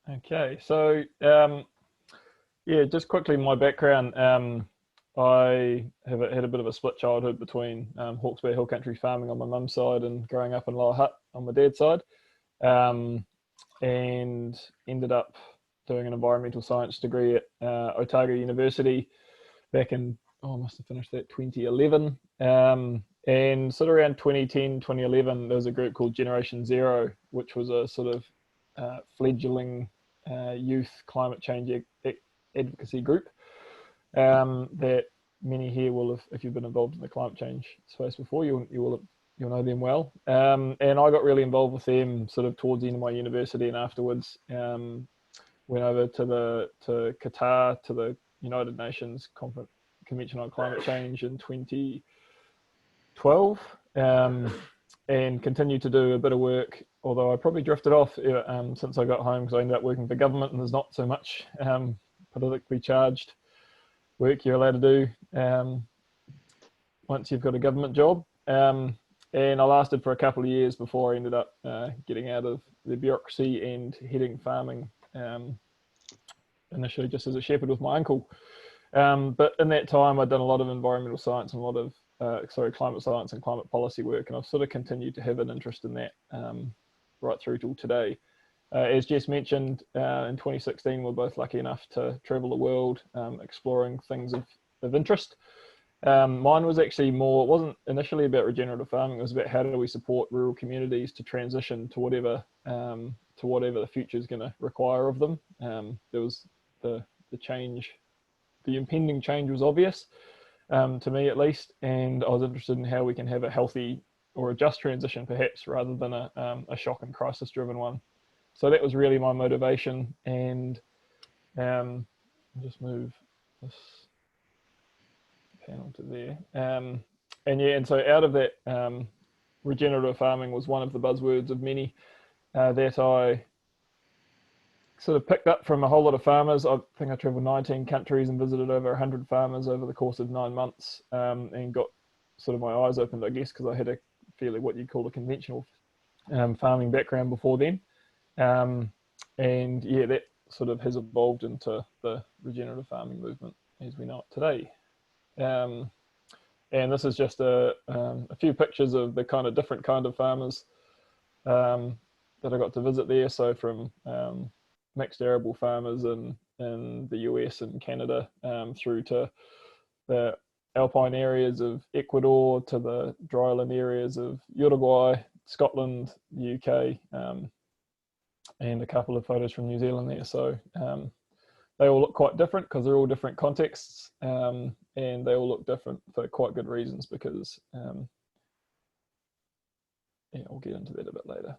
Okay, so yeah, just quickly my background. I have had a bit of a split childhood between Hawke's Bay Hill Country farming on my mum's side and growing up in Lower Hutt on my dad's side, um, and ended up doing an environmental science degree at Otago University back in, oh, I must have finished that 2011. And sort of around 2010, 2011, there was a group called Generation Zero, which was a sort of fledgling youth climate change advocacy group that many here will have, if you've been involved in the climate change space before, you'll know them well. And I got really involved with them sort of towards the end of my university, and afterwards went over to Qatar to the United Nations Convention on Climate Change in 2012, and continued to do a bit of work. Although I probably drifted off since I got home, because I ended up working for government, and there's not so much politically charged work you're allowed to do once you've got a government job. And I lasted for a couple of years before I ended up getting out of the bureaucracy and heading farming, initially just as a shepherd with my uncle. But in that time, I'd done a lot of environmental science and a lot of climate science and climate policy work, and I've sort of continued to have an interest in that right through till today. As Jess mentioned, in 2016, we're both lucky enough to travel the world exploring things of interest. Mine was actually more, it wasn't initially about regenerative farming, it was about how do we support rural communities to transition to whatever the future is going to require of them. There was the change, the impending change was obvious, to me at least, and I was interested in how we can have a healthy or a just transition perhaps, rather than a shock and crisis driven one. So that was really my motivation, and I'll just move this panel to there. And so out of that, regenerative farming was one of the buzzwords of many that I sort of picked up from a whole lot of farmers. I think I traveled 19 countries and visited over 100 farmers over the course of 9 months, and got sort of my eyes opened, I guess, because I had a fairly what you'd call a conventional farming background before then. And yeah, that sort of has evolved into the regenerative farming movement as we know it today. And this is just a few pictures of the kind of different kind of farmers that I got to visit there. So from mixed arable farmers in the US and Canada, through to the alpine areas of Ecuador, to the dryland areas of Uruguay, Scotland, the UK, and a couple of photos from New Zealand there. So they all look quite different because they're all different contexts, and they all look different for quite good reasons, because yeah, I'll get into that a bit later.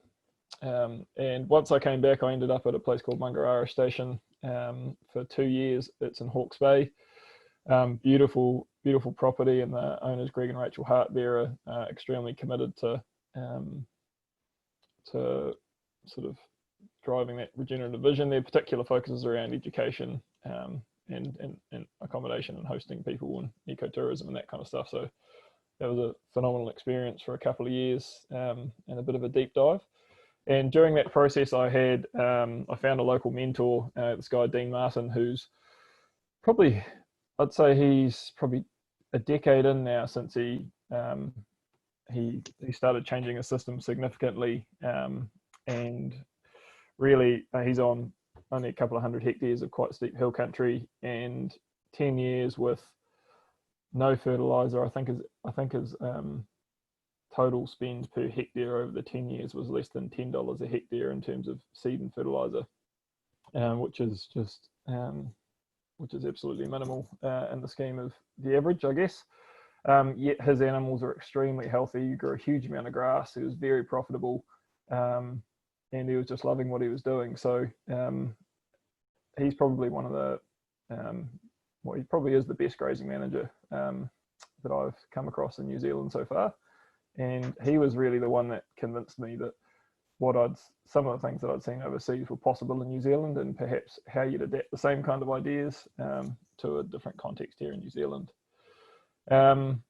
And once I came back, I ended up at a place called Mungarara Station for 2 years. It's in Hawke's Bay. Beautiful property, and the owners, Greg and Rachel Hart, there are extremely committed to sort of driving that regenerative vision. Their particular focus is around education, and accommodation and hosting people, and ecotourism and that kind of stuff. So that was a phenomenal experience for a couple of years, and a bit of a deep dive. And during that process, I found a local mentor, this guy Dean Martin, who's probably, I'd say he's probably a decade in now since he started changing his system significantly, and really he's on only a couple of 100 hectares of quite steep hill country, and 10 years with no fertilizer. I think his total spend per hectare over the 10 years was less than $10 a hectare in terms of seed and fertilizer, which is absolutely minimal in the scheme of the average, I guess. Yet his animals are extremely healthy. He grew a huge amount of grass. He was very profitable, and he was just loving what he was doing. So he's probably one of the he probably is the best grazing manager that I've come across in New Zealand so far. And he was really the one that convinced me that some of the things that I'd seen overseas were possible in New Zealand, and perhaps how you'd adapt the same kind of ideas to a different context here in New Zealand. And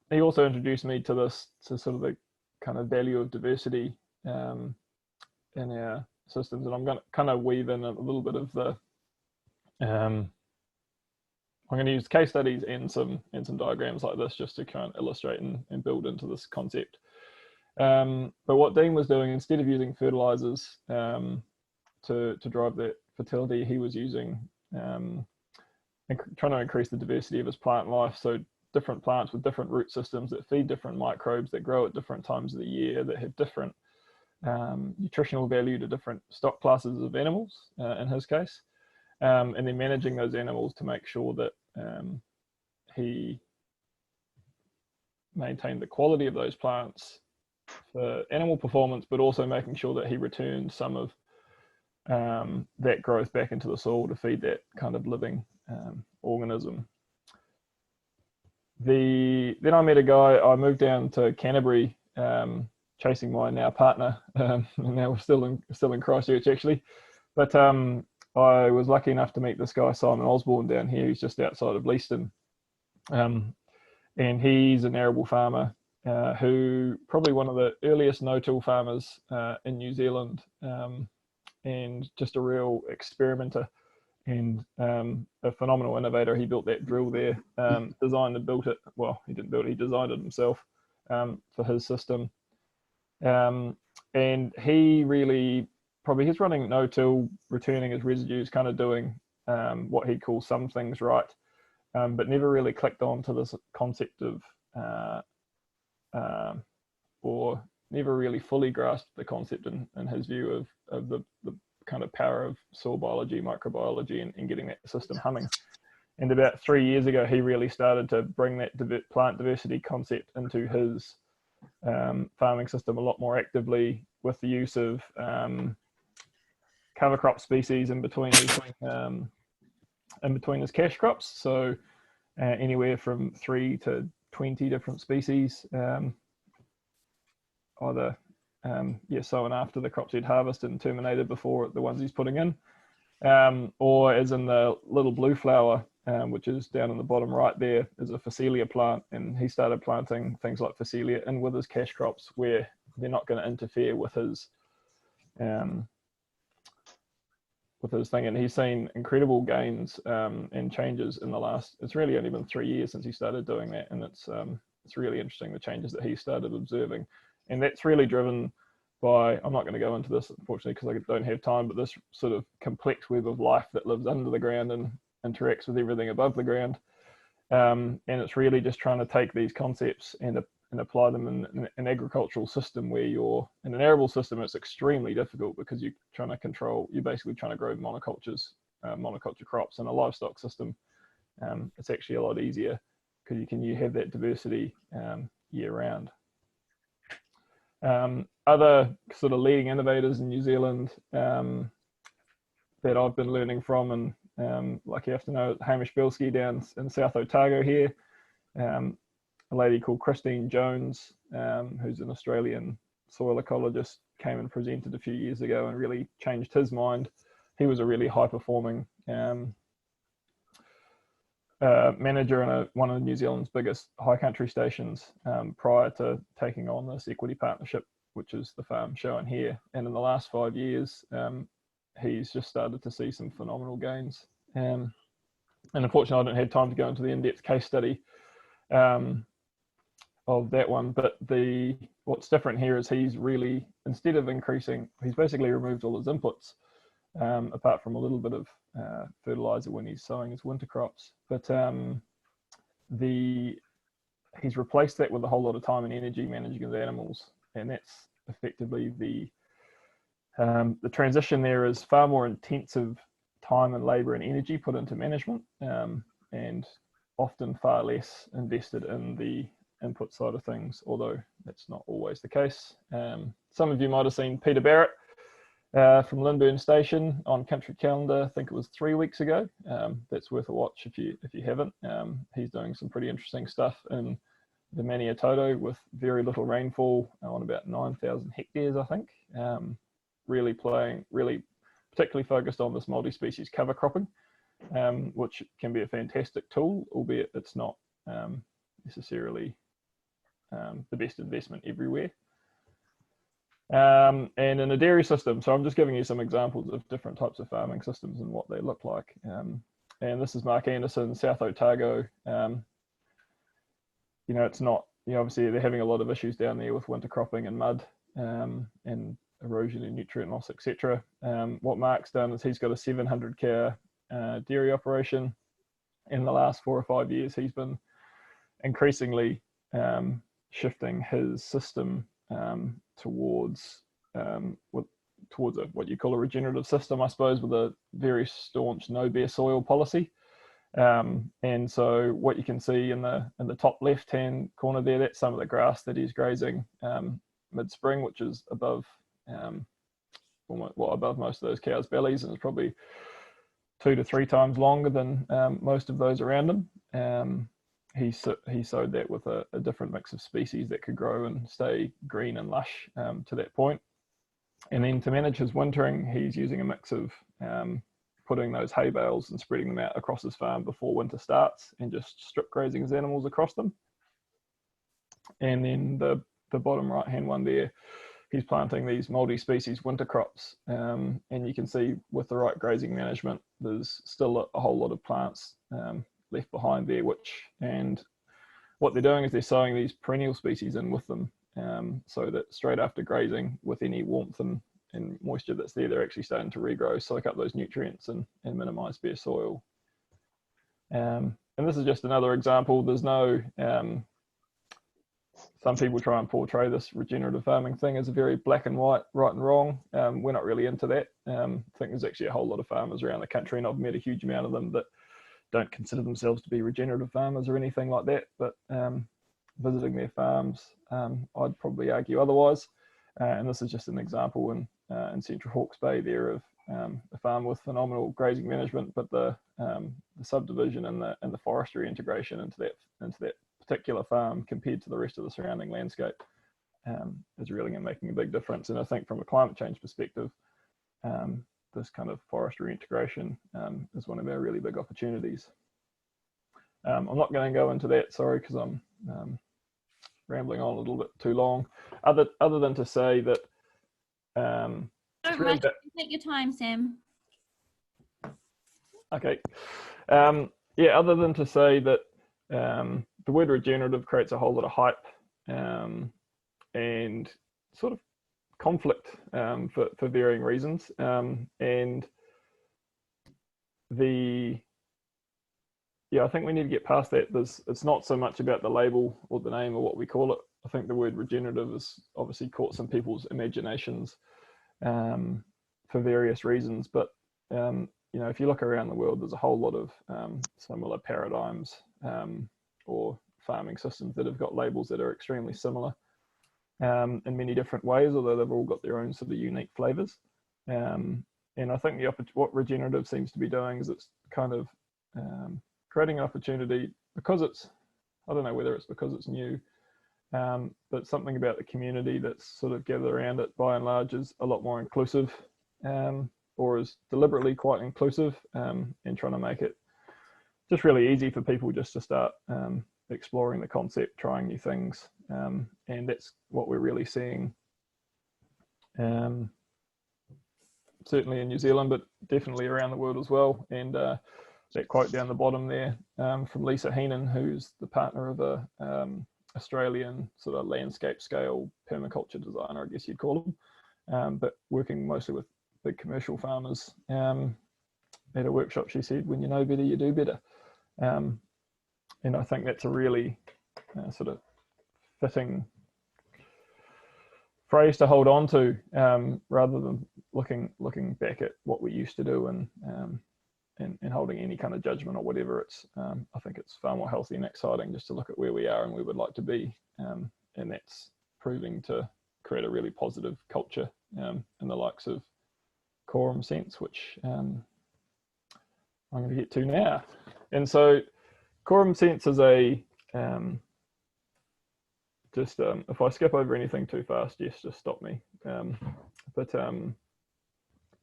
he also introduced me to sort of the kind of value of diversity in our systems, and I'm going to kind of weave in a little bit of the I'm going to use case studies and some diagrams like this just to kind of illustrate and build into this concept. But what Dean was doing, instead of using fertilizers to drive that fertility, he was using trying to increase the diversity of his plant life. So different plants with different root systems that feed different microbes, that grow at different times of the year, that have different nutritional value to different stock classes of animals, in his case. And then managing those animals to make sure that he maintained the quality of those plants for animal performance, but also making sure that he returned some of that growth back into the soil to feed that kind of living organism. Then I met a guy. I moved down to Canterbury, chasing my now partner. And now we're still in Christchurch actually, but I was lucky enough to meet this guy Simon Osborne down here. He's just outside of Leaston, and he's an arable farmer who probably one of the earliest no-till farmers in New Zealand, and just a real experimenter and a phenomenal innovator. He built that drill there, designed and built it. Well, he didn't build it, he designed it himself for his system. And he really, probably he's running no-till, returning his residues, kind of doing what he calls some things right, but never really clicked on to this concept of, or never really fully grasped the concept in his view of the kind of power of soil biology, microbiology, and getting that system humming. And about 3 years ago, he really started to bring that plant diversity concept into his farming system a lot more actively, with the use of cover crop species in between his cash crops. So anywhere from 3 to 20 different species, either sown after the crops he'd harvested and terminated before the ones he's putting in, or as in the little blue flower, which is down in the bottom right there, is a Phacelia plant, and he started planting things like Phacelia in with his cash crops where they're not going to interfere with his thing. And he's seen incredible gains and changes in the last, it's really only been 3 years since he started doing that, and it's really interesting, the changes that he started observing. And that's really driven by, I'm not going to go into this unfortunately because I don't have time, but this sort of complex web of life that lives under the ground and interacts with everything above the ground. And it's really just trying to take these concepts and apply them in an agricultural system where you're in an arable system. It's extremely difficult because you're basically trying to grow monoculture crops. In a livestock system, it's actually a lot easier because you have that diversity year round. Other sort of leading innovators in New Zealand that I've been learning from, and lucky enough to know Hamish Bilski down in South Otago here, a lady called Christine Jones, who's an Australian soil ecologist, came and presented a few years ago and really changed his mind. He was a really high performing manager in one of New Zealand's biggest high country stations prior to taking on this equity partnership, which is the farm shown here. And in the last 5 years, he's just started to see some phenomenal gains. And unfortunately, I didn't have time to go into the in-depth case study of that one. But what's different here is he's really, instead of increasing, he's basically removed all his inputs, apart from a little bit of fertilizer when he's sowing his winter crops. But he's replaced that with a whole lot of time and energy managing his animals, and that's effectively the transition. There is far more intensive time and labor and energy put into management, and often far less invested in the input side of things, although that's not always the case. Some of you might have seen Peter Barrett from Lindburn Station on Country Calendar. I think it was 3 weeks ago. That's worth a watch if you haven't. He's doing some pretty interesting stuff in the Maniatoto with very little rainfall on about 9,000 hectares, I think. Really particularly focused on this multi-species cover cropping, which can be a fantastic tool, albeit it's not necessarily the best investment everywhere. and in a dairy system. So I'm just giving you some examples of different types of farming systems and what they look like. And this is Mark Anderson, South Otago. You know, it's not, you know, obviously they're having a lot of issues down there with winter cropping and mud, and erosion and nutrient loss, etc. What Mark's done is he's got a 700 cow dairy operation. In the last 4 or 5 years, he's been increasingly shifting his system towards what you call a regenerative system, I suppose, with a very staunch no bare soil policy. And so what you can see in the top left hand corner there, that's some of the grass that he's grazing mid-spring, which is above above most of those cows' bellies, and it's probably 2 to 3 times longer than most of those around him. He sowed that with a different mix of species that could grow and stay green and lush to that point. And then to manage his wintering, he's using a mix of putting those hay bales and spreading them out across his farm before winter starts, and just strip grazing his animals across them. And then the bottom right hand one there, he's planting these multi-species winter crops, and you can see with the right grazing management, there's still a whole lot of plants left behind there, and what they're doing is they're sowing these perennial species in with them, so that straight after grazing, with any warmth and moisture that's there, they're actually starting to regrow, soak up those nutrients and minimize bare soil. And this is just another example. There's no some people try and portray this regenerative farming thing as a very black and white, right and wrong. We're not really into that. I think there's actually a whole lot of farmers around the country, and I've met a huge amount of them that don't consider themselves to be regenerative farmers or anything like that. But visiting their farms, I'd probably argue otherwise. And this is just an example in Central Hawke's Bay there of a farm with phenomenal grazing management, but the subdivision and the forestry integration into that particular farm compared to the rest of the surrounding landscape is really making a big difference. And I think from a climate change perspective, this kind of forestry integration is one of our really big opportunities. I'm not going to go into that, sorry, because I'm rambling on a little bit too long. Other than to say that don't really take your time, Sam. Okay. Yeah, other than to say that the word regenerative creates a whole lot of hype and sort of conflict for varying reasons. And I think we need to get past that. It's not so much about the label or the name or what we call it. I think the word regenerative has obviously caught some people's imaginations for various reasons. But you know, if you look around the world, there's a whole lot of similar paradigms or farming systems that have got labels that are extremely similar in many different ways, although they've all got their own sort of unique flavors. And I think what regenerative seems to be doing is it's kind of creating an opportunity, because it's, I don't know whether it's because it's new, but something about the community that's sort of gathered around it by and large is a lot more inclusive, or is deliberately quite inclusive, and trying to make it just really easy for people just to start exploring the concept, trying new things. And that's what we're really seeing, certainly in New Zealand, but definitely around the world as well. And that quote down the bottom there from Lisa Heenan, who's the partner of a Australian sort of landscape scale permaculture designer, I guess you'd call them, but working mostly with big commercial farmers. At a workshop, she said, "When you know better, you do better." And I think that's a really sort of fitting phrase to hold on to, rather than looking back at what we used to do and holding any kind of judgment or whatever. It's I think it's far more healthy and exciting just to look at where we are and where we'd like to be, and that's proving to create a really positive culture in the likes of Quorum Sense, which I'm going to get to now. And so Quorum Sense is a if I skip over anything too fast, yes, just stop me. But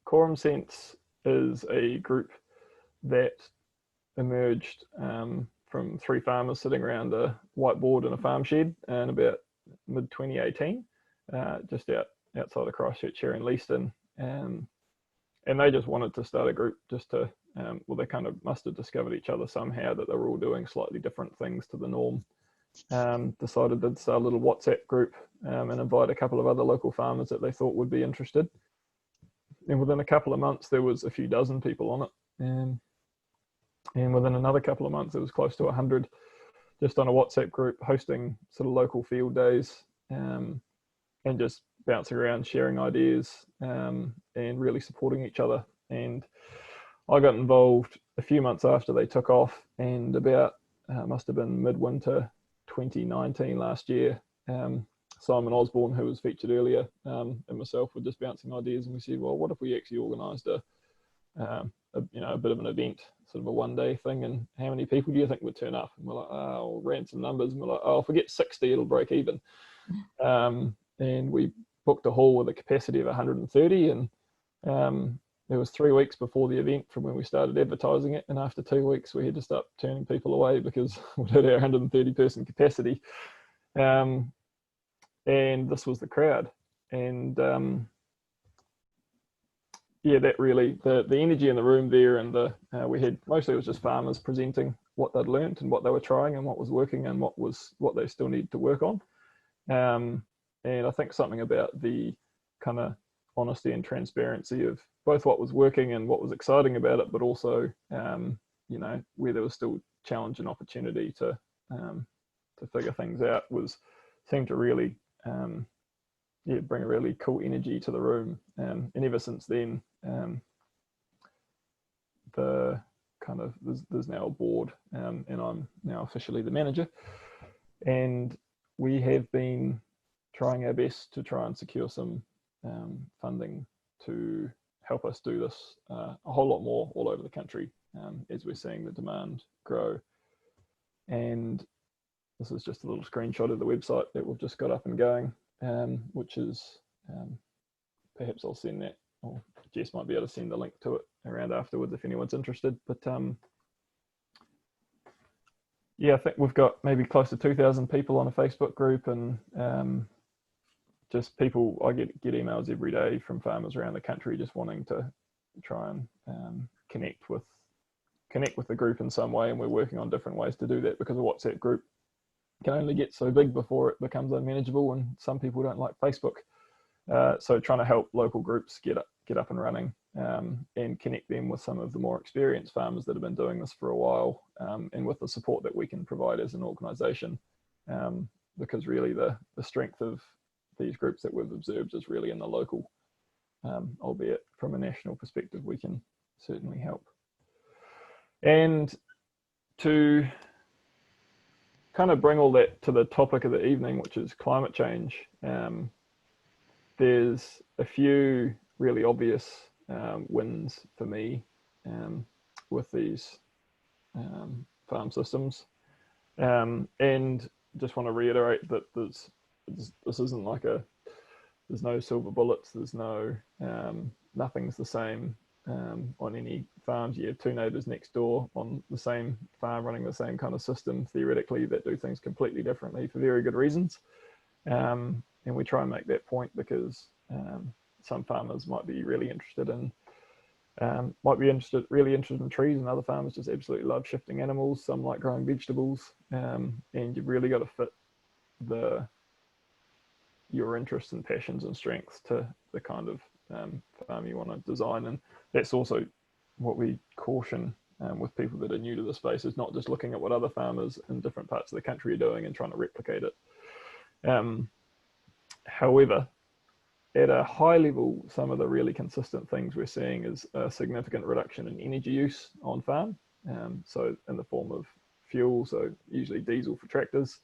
Quorum Sense is a group that emerged from 3 farmers sitting around a whiteboard in a farm shed in about mid-2018, just outside of Christchurch here in Leaston, and they just wanted to start a group just to, well, they kind of must have discovered each other somehow, that they were all doing slightly different things to the norm. Decided to start a little WhatsApp group and invite a couple of other local farmers that they thought would be interested. And within a couple of months, there was a few dozen people on it. And within another couple of months, it was close to 100 just on a WhatsApp group, hosting sort of local field days, and just bouncing around, sharing ideas, and really supporting each other. And I got involved a few months after they took off, and about, must have been midwinter 2019 last year, Simon Osborne, who was featured earlier, and myself were just bouncing ideas, and we said, well, what if we actually organised a bit of an event, sort of a one-day thing, and how many people do you think would turn up? And we're like, oh, ran some numbers, and we're like, oh, if we get 60, it'll break even. And we booked a hall with a capacity of 130, and it was 3 weeks before the event from when we started advertising it, and after 2 weeks we had to start turning people away because we had our 130 person capacity, and this was the crowd. And yeah, that really, the energy in the room there, and we had, mostly it was just farmers presenting what they'd learned and what they were trying and what was working and what they still need to work on. And I think something about the kind of honesty and transparency of both what was working and what was exciting about it, but also, where there was still challenge and opportunity to figure things out, seemed to really, bring a really cool energy to the room. And ever since then, there's now a board, and I'm now officially the manager, and we have been trying our best to try and secure some funding to help us do this a whole lot more all over the country, as we're seeing the demand grow. And this is just a little screenshot of the website that we've just got up and going, which is, perhaps I'll send that, or Jess might be able to send the link to it around afterwards if anyone's interested. But yeah, I think we've got maybe close to 2,000 people on a Facebook group, and just people, I get emails every day from farmers around the country just wanting to try and connect with the group in some way, and we're working on different ways to do that, because a WhatsApp group can only get so big before it becomes unmanageable, and some people don't like Facebook. So trying to help local groups get up and running, and connect them with some of the more experienced farmers that have been doing this for a while, and with the support that we can provide as an organisation, because really the strength of these groups that we've observed is really in the local, albeit from a national perspective we can certainly help. And to kind of bring all that to the topic of the evening, which is climate change, there's a few really obvious wins for me with these farm systems, and just want to reiterate that this isn't like there's no silver bullets, there's no nothing's the same on any farms. You have two neighbours next door on the same farm running the same kind of system, theoretically, that do things completely differently for very good reasons. And we try and make that point because some farmers might be really interested in trees, and other farmers just absolutely love shifting animals. Some like growing vegetables, and you've really got to fit your interests and passions and strengths to the kind of farm you want to design. And that's also what we caution with people that are new to the space, is not just looking at what other farmers in different parts of the country are doing and trying to replicate it. However, at a high level, some of the really consistent things we're seeing is a significant reduction in energy use on farm. So in the form of fuel, so usually diesel for tractors,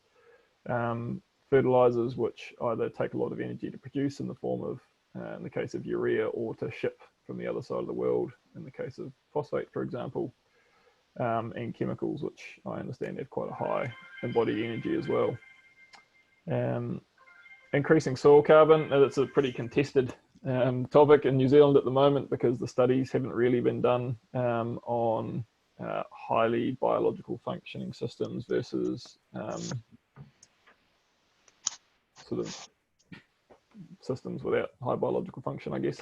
fertilizers, which either take a lot of energy to produce in the form of, in the case of urea, or to ship from the other side of the world, in the case of phosphate, for example, and chemicals, which I understand have quite a high embodied energy as well. Increasing soil carbon, that's a pretty contested topic in New Zealand at the moment, because the studies haven't really been done on highly biological functioning systems versus sort of systems without high biological function, I guess.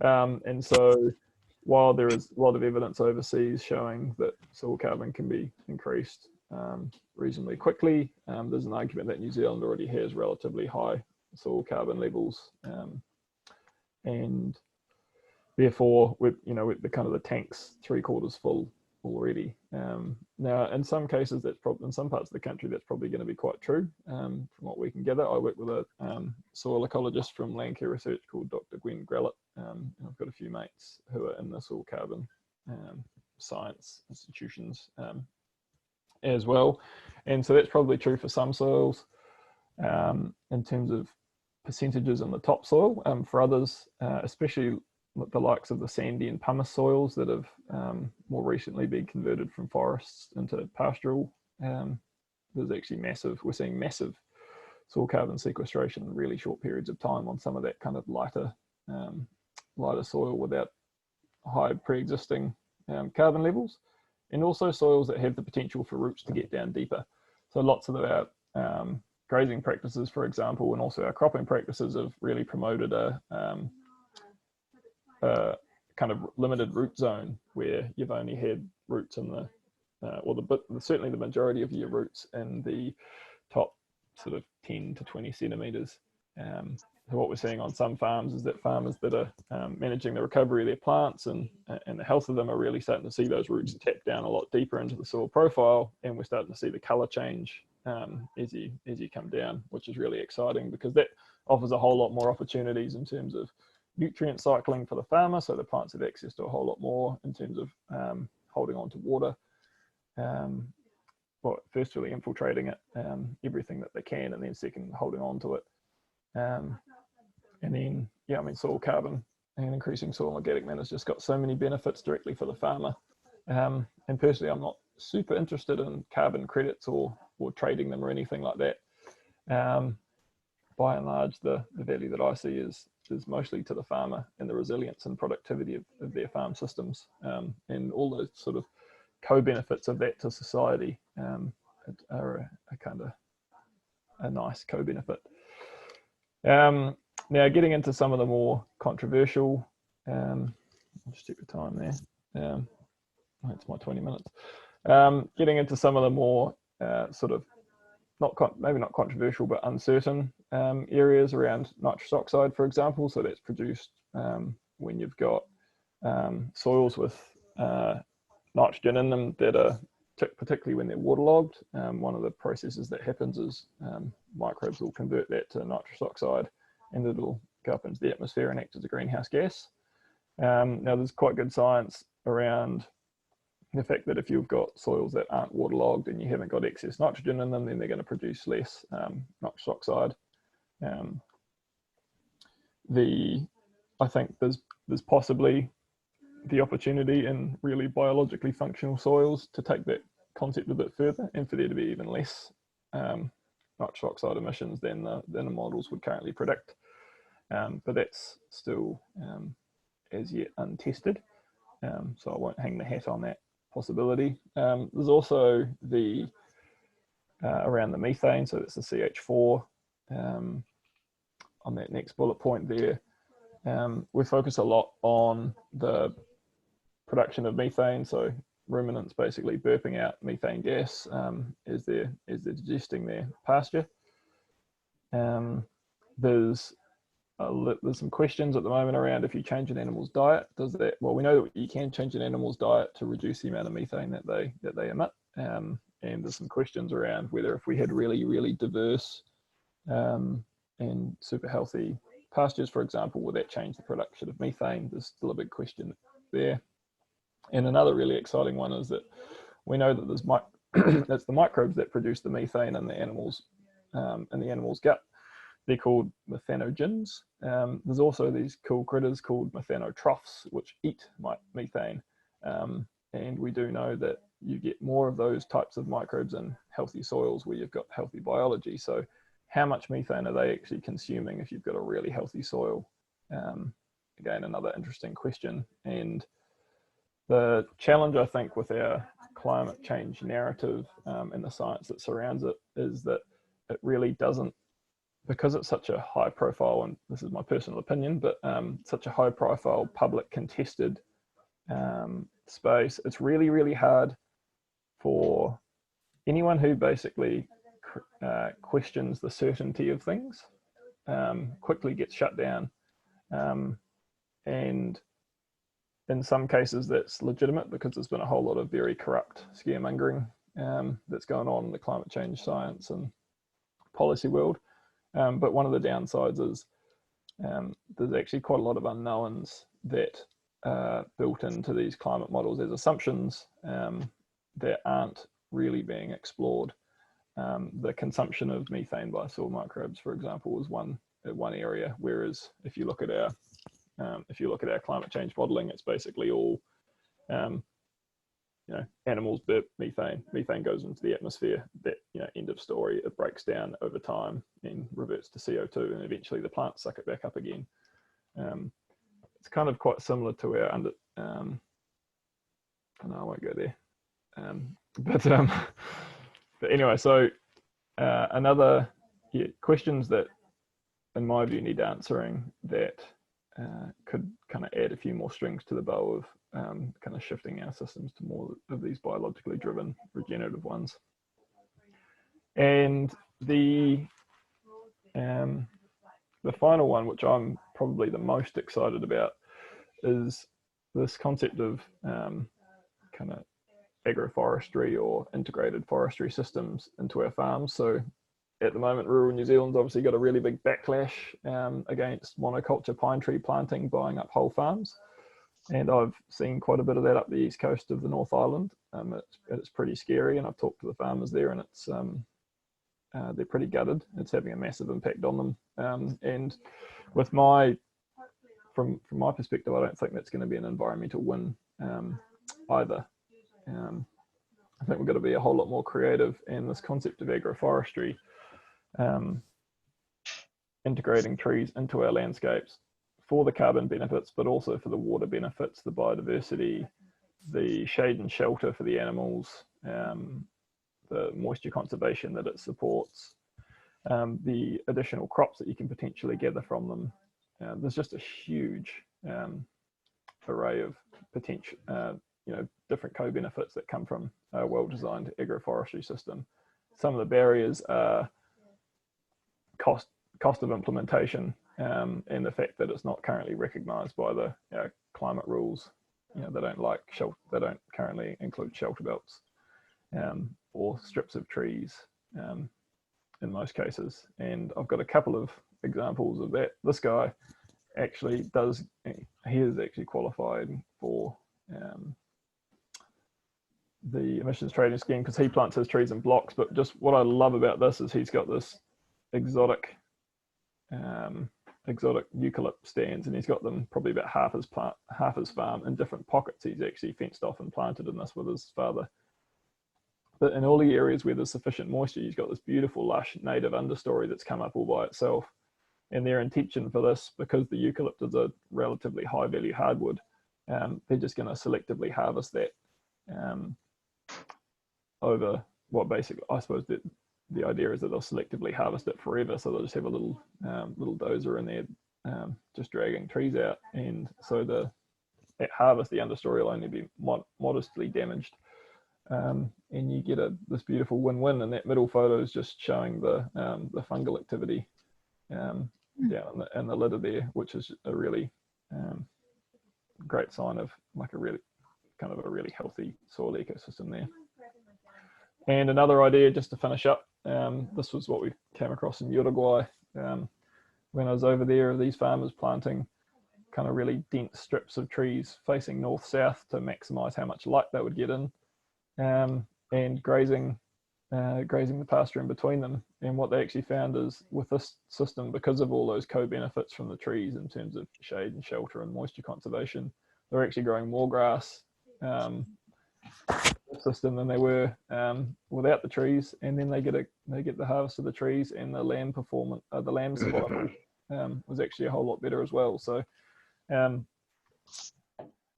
And so while there is a lot of evidence overseas showing that soil carbon can be increased reasonably quickly, there's an argument that New Zealand already has relatively high soil carbon levels, and therefore we're the kind of the tank's 3/4 full already. Now, in some cases, that's probably in some parts of the country that's probably going to be quite true. From what we can gather, I work with a soil ecologist from Landcare Research called Dr. Gwen Grallett, and I've got a few mates who are in the soil carbon science institutions as well, and so that's probably true for some soils in terms of percentages in the topsoil. For others, especially the likes of the sandy and pumice soils that have more recently been converted from forests into pastoral, there's actually we're seeing massive soil carbon sequestration in really short periods of time on some of that kind of lighter soil without high pre-existing carbon levels, and also soils that have the potential for roots to get down deeper. So lots of our grazing practices, for example, and also our cropping practices have really promoted a kind of limited root zone where you've only had roots in certainly the majority of your roots in the top sort of 10 to 20 centimeters. So what we're seeing on some farms is that farmers that are managing the recovery of their plants and the health of them are really starting to see those roots tap down a lot deeper into the soil profile, and we're starting to see the color change as you come down, which is really exciting because that offers a whole lot more opportunities in terms of nutrient cycling for the farmer, so the plants have access to a whole lot more in terms of holding on to water, first really infiltrating it, everything that they can, and then second holding on to it, and then soil carbon and increasing soil organic matter has just got so many benefits directly for the farmer, and personally I'm not super interested in carbon credits or trading them or anything like that. By and large, the value that I see is mostly to the farmer and the resilience and productivity of their farm systems, and all those sort of co-benefits of that to society are a kind of a nice co-benefit. Now, getting into some of the more controversial, I'll just check the time there. It's my 20 minutes. Getting into some of the more sort of maybe not controversial, but uncertain areas around nitrous oxide, for example. So that's produced when you've got soils with nitrogen in them that are, particularly when they're waterlogged, one of the processes that happens is microbes will convert that to nitrous oxide, and it'll go up into the atmosphere and act as a greenhouse gas. Now, there's quite good science around the fact that if you've got soils that aren't waterlogged and you haven't got excess nitrogen in them, then they're going to produce less nitrous oxide. I think there's possibly the opportunity in really biologically functional soils to take that concept a bit further, and for there to be even less nitrous oxide emissions than the models would currently predict. But that's still as yet untested, so I won't hang the hat on that possibility. There's also the around the methane, so that's the CH4 on that next bullet point there. We focus a lot on the production of methane, so ruminants basically burping out methane gas as they're digesting their pasture. There's some questions at the moment around if you change an animal's diet, does that, well, we know that you can change an animal's diet to reduce the amount of methane that they emit, and there's some questions around whether if we had really diverse and super healthy pastures, for example, would that change the production of methane? There's still a big question there. And another really exciting one is that we know that there's that's the microbes that produce the methane in the animal's gut. They're called methanogens. There's also these cool critters called methanotrophs, which eat methane. And we do know that you get more of those types of microbes in healthy soils where you've got healthy biology. So how much methane are they actually consuming if you've got a really healthy soil? Again, another interesting question. And the challenge, I think, with our climate change narrative and the science that surrounds it is that it really doesn't because it's such a high profile, and this is my personal opinion, but such a high profile public contested space, it's really, really hard for anyone who basically questions the certainty of things quickly gets shut down. And in some cases that's legitimate because there's been a whole lot of very corrupt scaremongering that's going on in the climate change science and policy world. But one of the downsides is there's actually quite a lot of unknowns that are built into these climate models as assumptions that aren't really being explored. The consumption of methane by soil microbes, for example, is one area. Whereas if you look at our climate change modeling, it's basically all animals burp methane. Methane goes into the atmosphere. That end of story. It breaks down over time and reverts to CO2, and eventually the plants suck it back up again. It's kind of quite similar to our no, I won't go there. But anyway, so another questions that, in my view, need answering that could kind of add a few more strings to the bow of kind of shifting our systems to more of these biologically driven regenerative ones. And the final one, which I'm probably the most excited about, is this concept of kind of agroforestry or integrated forestry systems into our farms. So at the moment, rural New Zealand's obviously got a really big backlash against monoculture pine tree planting, buying up whole farms. And I've seen quite a bit of that up the east coast of the North Island. It's pretty scary, and I've talked to the farmers there, and it's they're pretty gutted. It's having a massive impact on them. And with from my perspective, I don't think that's going to be an environmental win either. I think we've got to be a whole lot more creative, and this concept of agroforestry, integrating trees into our landscapes for the carbon benefits, but also for the water benefits, the biodiversity, the shade and shelter for the animals, the moisture conservation that it supports, the additional crops that you can potentially gather from them. There's just a huge array of potential, different co-benefits that come from a well-designed agroforestry system. Some of the barriers are cost of implementation, and the fact that it's not currently recognised by the climate rules. They don't currently include shelter belts or strips of trees in most cases. And I've got a couple of examples of that. This guy actually he is actually qualified for the emissions trading scheme because he plants his trees in blocks. But just what I love about this is he's got this exotic eucalypt stands, and he's got them probably about half his farm in different pockets. He's actually fenced off and planted in this with his father. But in all the areas where there's sufficient moisture, he's got this beautiful lush native understory that's come up all by itself. And their intention for this, because the eucalypt is a relatively high value hardwood, they're just going to selectively harvest that over what basically, I suppose that the idea is that they'll selectively harvest it forever. So they'll just have a little dozer in there just dragging trees out. And so at harvest, the understory will only be modestly damaged. And you get this beautiful win-win. And that middle photo is just showing the fungal activity down in the litter there, which is a really great sign of like a really healthy soil ecosystem there. And another idea, just to finish up, this was what we came across in Uruguay when I was over there. These farmers planting kind of really dense strips of trees facing north-south to maximize how much light they would get in, and grazing the pasture in between them. And what they actually found is with this system, because of all those co-benefits from the trees in terms of shade and shelter and moisture conservation, they're actually growing more grass system than they were without the trees. And then they get the harvest of the trees, and the lamb survival was actually a whole lot better as well. So a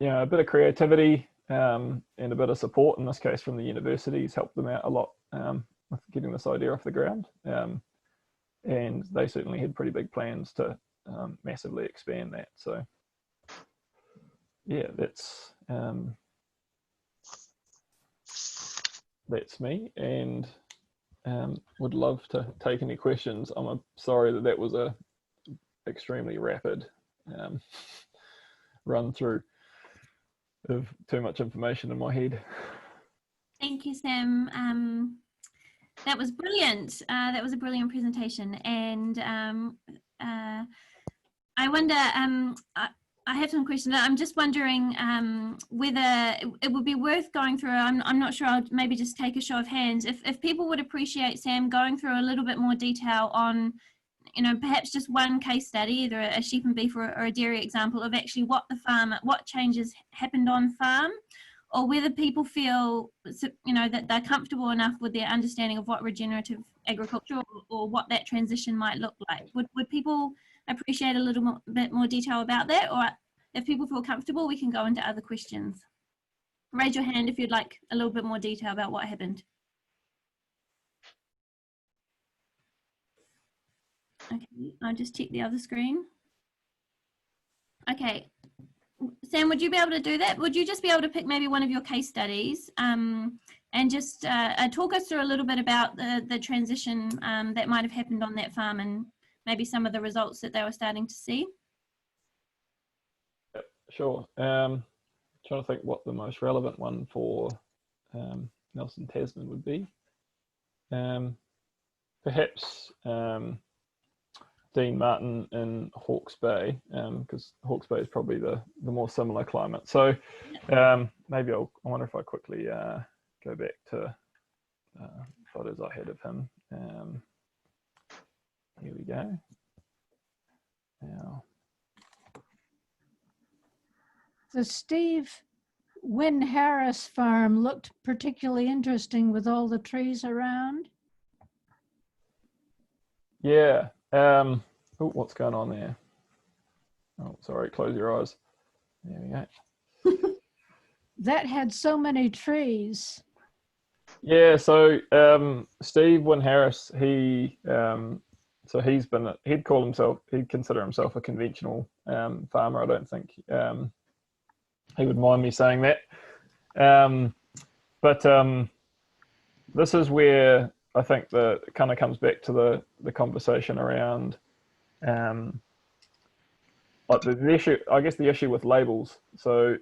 bit of creativity and a bit of support in this case from the universities helped them out a lot with getting this idea off the ground. and they certainly had pretty big plans to massively expand that. So yeah, that's me, and would love to take any questions. I'm sorry that was a extremely rapid run through of too much information in my head. Thank you, Sam. That was brilliant. That was a brilliant presentation, and I wonder. I have some questions. I'm just wondering whether it would be worth going through. I'm not sure. I'll maybe just take a show of hands. If people would appreciate Sam going through a little bit more detail on, perhaps just one case study, either a sheep and beef or a dairy example of actually what changes happened on farm, or whether people feel, that they're comfortable enough with their understanding of what regenerative agriculture or what that transition might look like. Would people appreciate a little bit more detail about that? Or if people feel comfortable, we can go into other questions. Raise your hand if you'd like a little bit more detail about what happened. Okay, I'll just check the other screen. Okay. Sam, would you be able to do that? Would you just be able to pick maybe one of your case studies and just talk us through a little bit about the transition that might have happened on that farm and maybe some of the results that they were starting to see? Yep, sure. Trying to think what the most relevant one for Nelson Tasman would be. Perhaps Dean Martin in Hawke's Bay, because Hawke's Bay is probably the more similar climate. So maybe I wonder if I quickly go back to photos I had of him. Here we go. Now, the Steve Wynne Harris farm looked particularly interesting with all the trees around. Yeah. Oh, what's going on there? Oh, sorry. Close your eyes. There we go. That had so many trees. Yeah. So Steve Wynne Harris, he'd consider himself a conventional farmer. I don't think he would mind me saying that. But this is where I think it kind of comes back to the conversation around like the issue, I guess the issue with labels. So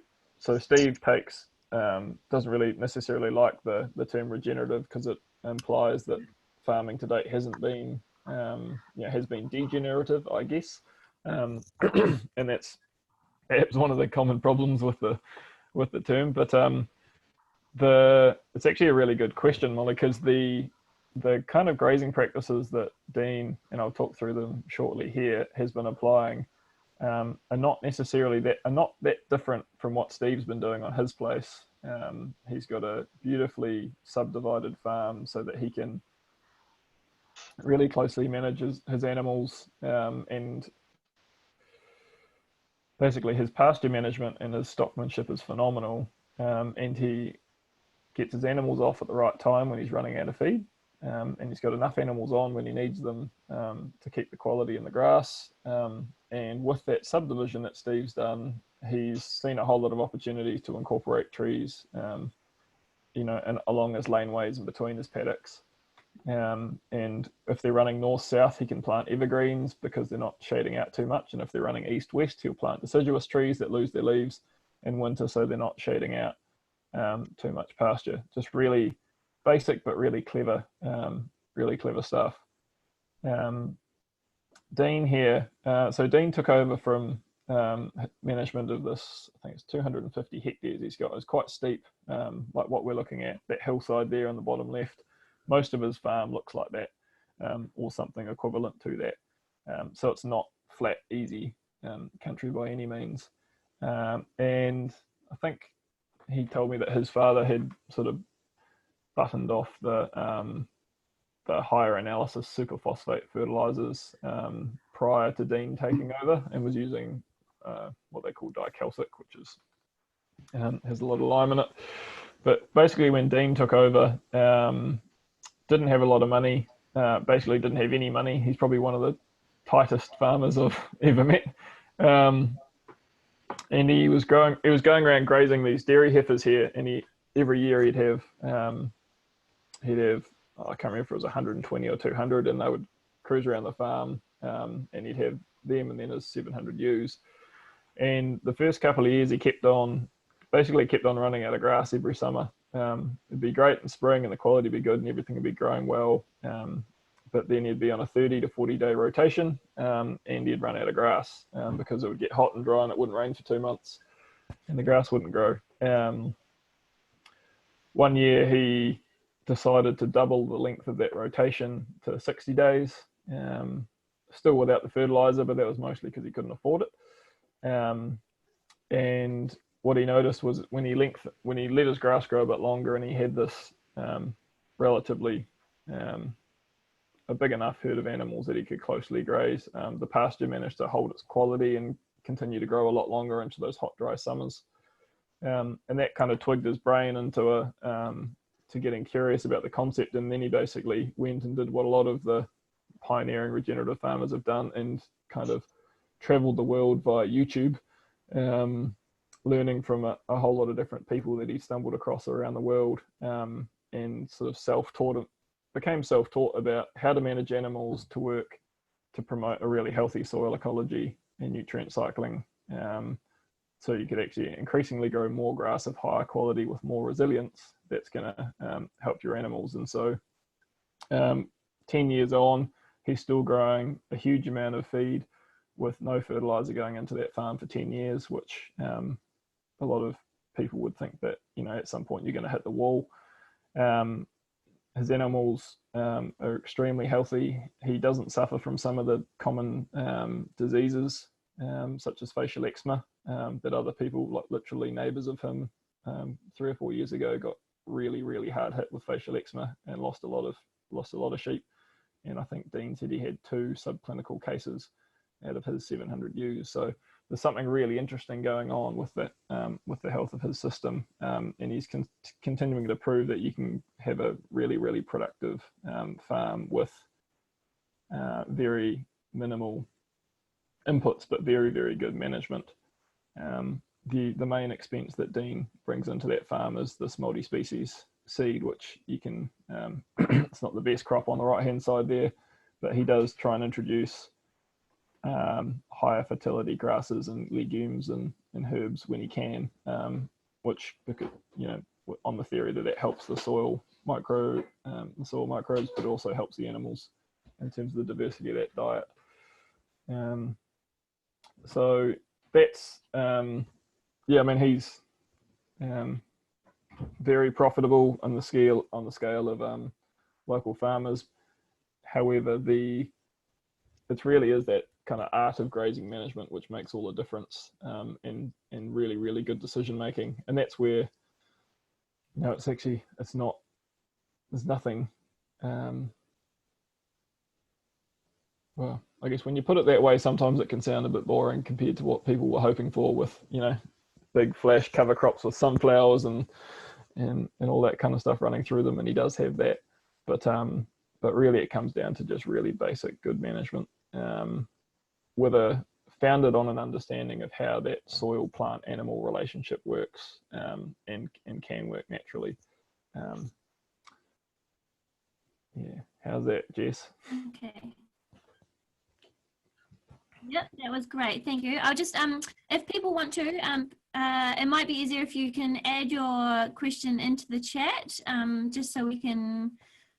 Steve doesn't really necessarily like the term regenerative because it implies that farming to date hasn't been has been degenerative, I guess, and that's perhaps one of the common problems with the term. But it's actually a really good question, Molly, because the kind of grazing practices that Dean, and I'll talk through them shortly here, has been applying are not that different from what Steve's been doing on his place. He's got a beautifully subdivided farm so that he can really closely manage his animals, and basically his pasture management and his stockmanship is phenomenal, and he gets his animals off at the right time when he's running out of feed, and he's got enough animals on when he needs them to keep the quality in the grass. And with that subdivision that Steve's done, he's seen a whole lot of opportunities to incorporate trees, and along his laneways and between his paddocks. And if they're running north-south, he can plant evergreens because they're not shading out too much. And if they're running east-west, he'll plant deciduous trees that lose their leaves in winter so they're not shading out too much pasture. Just really basic but really clever stuff. Dean here, so Dean took over from management of this, I think it's 250 hectares he's got. It's quite steep, like what we're looking at, that hillside there on the bottom left. Most of his farm looks like that, or something equivalent to that. So it's not flat, easy country by any means. And I think he told me that his father had sort of buttoned off the higher analysis superphosphate fertilizers prior to Dean taking over, and was using what they call dicalcic, which is has a lot of lime in it. But basically when Dean took over, didn't have a lot of money, basically didn't have any money. He's probably one of the tightest farmers I've ever met. And he was going around grazing these dairy heifers here, and every year he'd have I can't remember if it was 120 or 200, and they would cruise around the farm, and he'd have them and then his 700 ewes. And the first couple of years he kept on running out of grass every summer. It'd be great in spring and the quality would be good and everything would be growing well. But then he'd be on a 30 to 40 day rotation, and he'd run out of grass because it would get hot and dry and it wouldn't rain for 2 months and the grass wouldn't grow. One year he decided to double the length of that rotation to 60 days, still without the fertilizer, but that was mostly because he couldn't afford it. And what he noticed was when he let his grass grow a bit longer and he had this relatively a big enough herd of animals that he could closely graze, the pasture managed to hold its quality and continue to grow a lot longer into those hot, dry summers. And that kind of twigged his brain into to getting curious about the concept. And then he basically went and did what a lot of the pioneering regenerative farmers have done and kind of traveled the world via YouTube, learning from a whole lot of different people that he stumbled across around the world, and sort of became self-taught about how to manage animals to work to promote a really healthy soil ecology and nutrient cycling. So you could actually increasingly grow more grass of higher quality with more resilience that's going to help your animals. And so 10 years on, he's still growing a huge amount of feed with no fertilizer going into that farm for 10 years, which a lot of people would think that, at some point you're going to hit the wall. His animals are extremely healthy. He doesn't suffer from some of the common diseases, such as facial eczema, that other people, like literally neighbors of him 3 or 4 years ago, got really, really hard hit with facial eczema and lost a lot of sheep. And I think Dean said he had 2 subclinical cases out of his 700 ewes. So there's something really interesting going on with that, with the health of his system, and he's continuing to prove that you can have a really, really productive farm with very minimal inputs, but very, very good management. The main expense that Dean brings into that farm is this multi-species seed, which you can, it's not the best crop on the right hand side there, but he does try and introduce higher fertility grasses and legumes and herbs when he can, which, because, on the theory that helps the soil microbes, but also helps the animals in terms of the diversity of that diet. So that's he's very profitable on the scale of local farmers. However, it really is that kind of art of grazing management which makes all the difference, in really, really good decision making. And that's where there's nothing, well, I guess when you put it that way, sometimes it can sound a bit boring compared to what people were hoping for with, big flash cover crops with sunflowers and all that kind of stuff running through them. And he does have that, but really it comes down to just really basic good management, founded on an understanding of how that soil plant animal relationship works, and can work naturally. How's that, Jess? Okay. Yep, that was great. Thank you. I'll just, if people want to, it might be easier if you can add your question into the chat, just so we can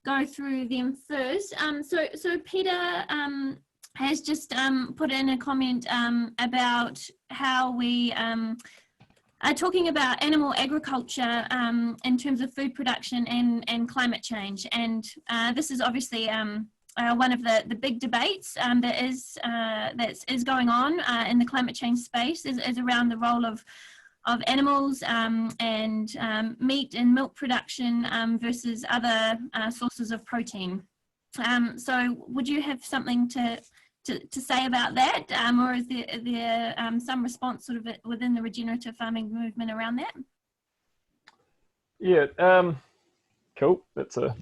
go through them first. So Peter has just put in a comment about how we are talking about animal agriculture in terms of food production and climate change. And this is obviously one of the big debates that is going on in the climate change space is around the role of animals and meat and milk production versus other sources of protein. So would you have something to say about that, or is there some response sort of within the regenerative farming movement around that? Yeah, cool. That's have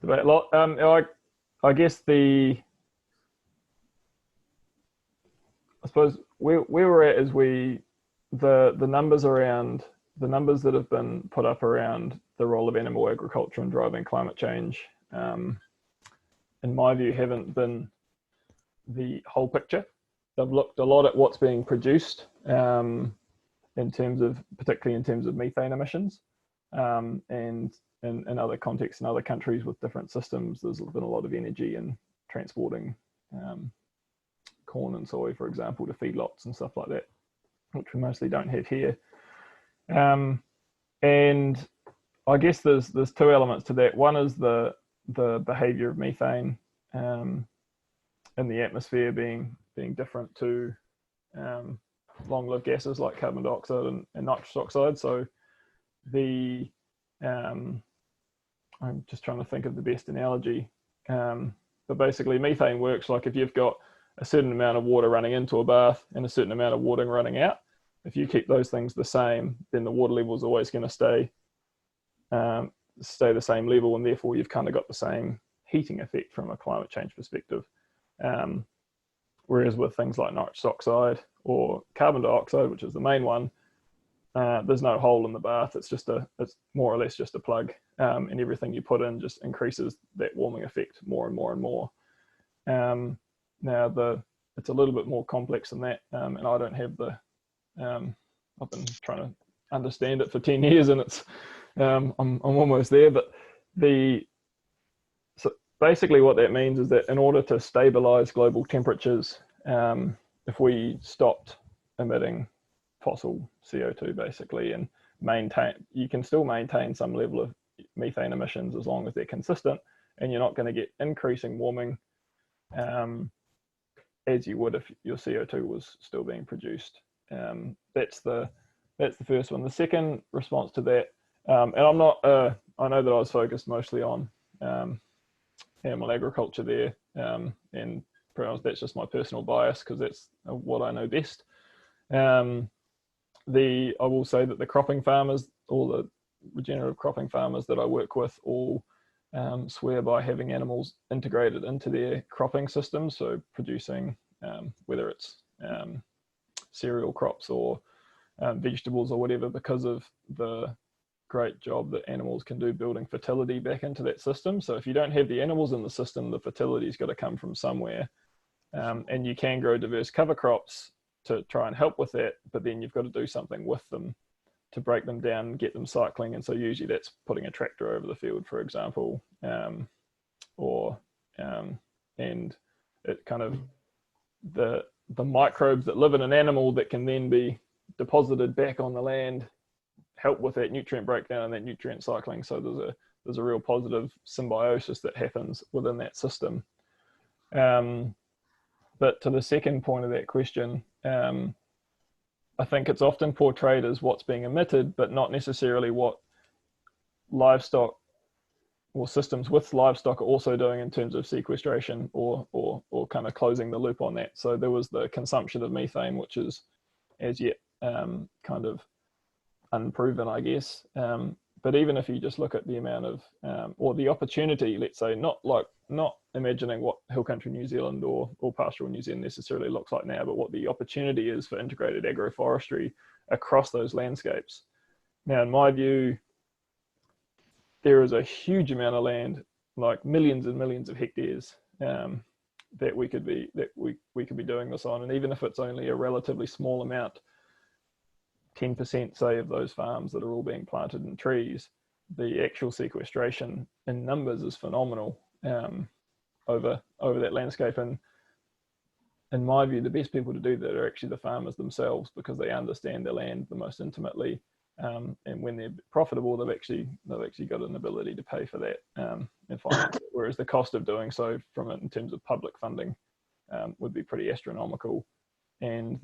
debate a lot. I guess I suppose where we're at is the numbers around the numbers that have been put up around the role of animal agriculture in driving climate change, in my view, haven't been the whole picture. They've looked a lot at what's being produced, particularly in terms of methane emissions, and in other contexts in other countries with different systems, there's been a lot of energy in transporting corn and soy, for example, to feedlots and stuff like that, which we mostly don't have here. And I guess there's two elements to that. One is the behavior of methane in the atmosphere being different to long-lived gases like carbon dioxide and nitrous oxide. So I'm just trying to think of the best analogy, but basically methane works like if you've got a certain amount of water running into a bath and a certain amount of water running out. If you keep those things the same, then the water level is always going to stay the same level, and therefore you've kind of got the same heating effect from a climate change perspective. Whereas with things like nitrous oxide or carbon dioxide, which is the main one, there's no hole in the bath. It's more or less just a plug, and everything you put in just increases that warming effect more and more and more. Now it's a little bit more complex than that, and I don't have I've been trying to understand it for 10 years, and it's I'm almost there. But so basically what that means is that in order to stabilize global temperatures, if we stopped emitting fossil CO2 basically and you can still maintain some level of methane emissions as long as they're consistent, and you're not going to get increasing warming as you would if your CO2 was still being produced. That's the first one. The second response to that, and I'm not, I know that I was focused mostly on animal agriculture there, and perhaps that's just my personal bias because that's what I know best. I will say that the cropping farmers, all the regenerative cropping farmers that I work with, all swear by having animals integrated into their cropping systems, so producing whether it's cereal crops or vegetables or whatever, because of the great job that animals can do building fertility back into that system. So if you don't have the animals in the system, the fertility's got to come from somewhere, and you can grow diverse cover crops to try and help with that, but then you've got to do something with them to break them down and get them cycling. And so usually that's putting a tractor over the field, for example, and it kind of the microbes that live in an animal that can then be deposited back on the land help with that nutrient breakdown and that nutrient cycling. So there's a real positive symbiosis that happens within that system. But to the second point of that question, I think it's often portrayed as what's being emitted, but not necessarily what livestock or systems with livestock are also doing in terms of sequestration or kind of closing the loop on that. So there was the consumption of methane, which is as yet kind of unproven, I guess. But even if you just look at the amount of, or the opportunity, let's say, not imagining what Hill Country New Zealand or Pastoral New Zealand necessarily looks like now, but what the opportunity is for integrated agroforestry across those landscapes. Now, in my view, there is a huge amount of land, like millions and millions of hectares, that we could be doing this on. And even if it's only a relatively small amount, 10% say of those farms that are all being planted in trees, the actual sequestration in numbers is phenomenal over that landscape. And in my view, the best people to do that are actually the farmers themselves, because they understand their land the most intimately. And when they're profitable, they've actually got an ability to pay for that and finance it. Whereas the cost of doing so in terms of public funding would be pretty astronomical. And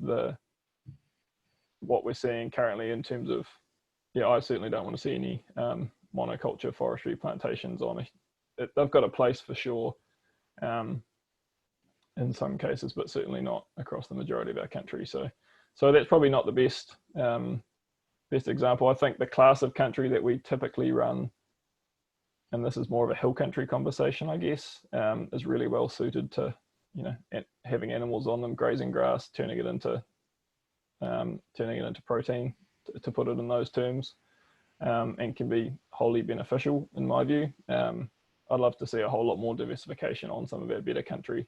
what we're seeing currently in terms of, I certainly don't want to see any monoculture forestry plantations on it. They've got a place for sure in some cases, but certainly not across the majority of our country. So that's probably not the best example. I think the class of country that we typically run and this is more of a hill country conversation, I guess, is really well suited to, you know, having animals on them, grazing grass, turning it into protein, to put it in those terms, and can be wholly beneficial in my view. I'd love to see a whole lot more diversification on some of our better country,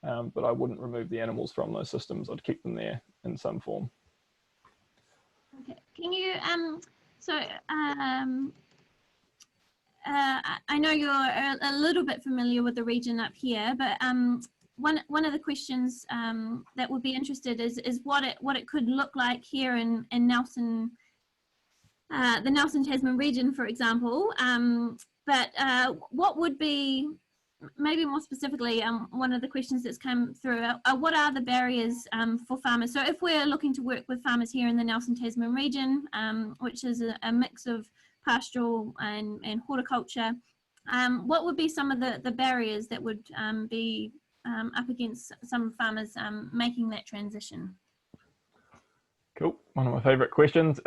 but I wouldn't remove the animals from those systems. I'd keep them there in some form. Okay. Can you I know you're a little bit familiar with the region up here, but one of the questions that would be interested is what it could look like here in Nelson, the Nelson Tasman region, for example. But what would be, maybe more specifically, one of the questions that's come through, what are the barriers for farmers? So if we're looking to work with farmers here in the Nelson Tasman region, which is a mix of pastoral and horticulture, what would be some of the barriers that would be up against some farmers making that transition? Cool, one of my favourite questions.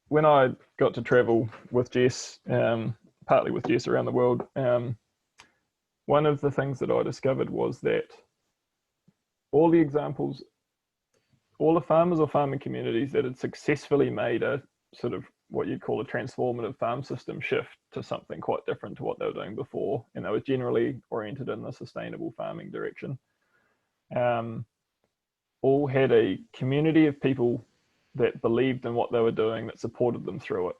When I got to travel with Jess, partly with Jess around the world, one of the things that I discovered was that all the examples, all the farmers or farming communities that had successfully made a sort of what you'd call a transformative farm system shift to something quite different to what they were doing before, and they were generally oriented in the sustainable farming direction, all had a community of people that believed in what they were doing, that supported them through it.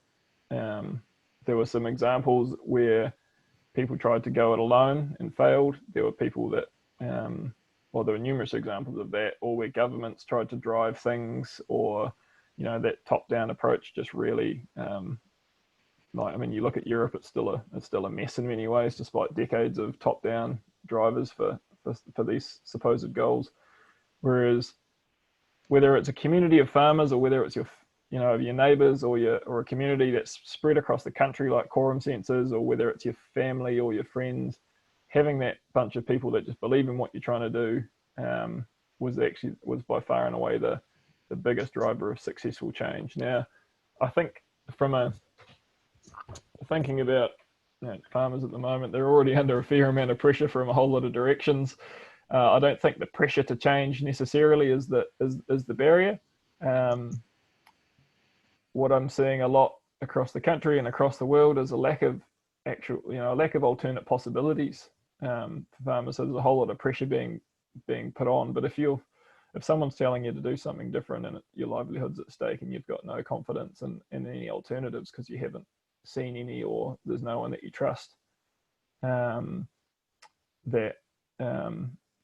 There were some examples where people tried to go it alone and failed. There were people that, well, there were numerous examples of that, or where governments tried to drive things, or, you know, that top-down approach just really, like, I mean, you look at Europe, it's still a mess in many ways, despite decades of top-down drivers for these supposed goals. Whereas whether it's a community of farmers, or whether it's your neighbours, or a community that's spread across the country like quorum sensors, or whether it's your family or your friends, having that bunch of people that just believe in what you're trying to do was by far and away the biggest driver of successful change. Now, I think from thinking about, you know, farmers at the moment, they're already under a fair amount of pressure from a whole lot of directions. I don't think the pressure to change necessarily is the barrier. What I'm seeing a lot across the country and across the world is a lack of alternate possibilities for farmers. So there's a whole lot of pressure being put on. But if someone's telling you to do something different and your livelihood's at stake, and you've got no confidence in any alternatives because you haven't seen any, or there's no one that you trust that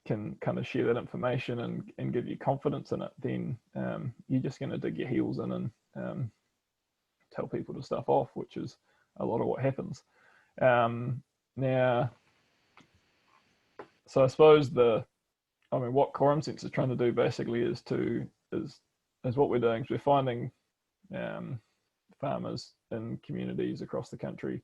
can kind of share that information and give you confidence in it, then you're just going to dig your heels in and tell people to stuff off, which is a lot of what happens. Now, so I suppose what quorum sense is trying to do basically is what we're doing is we're finding farmers in communities across the country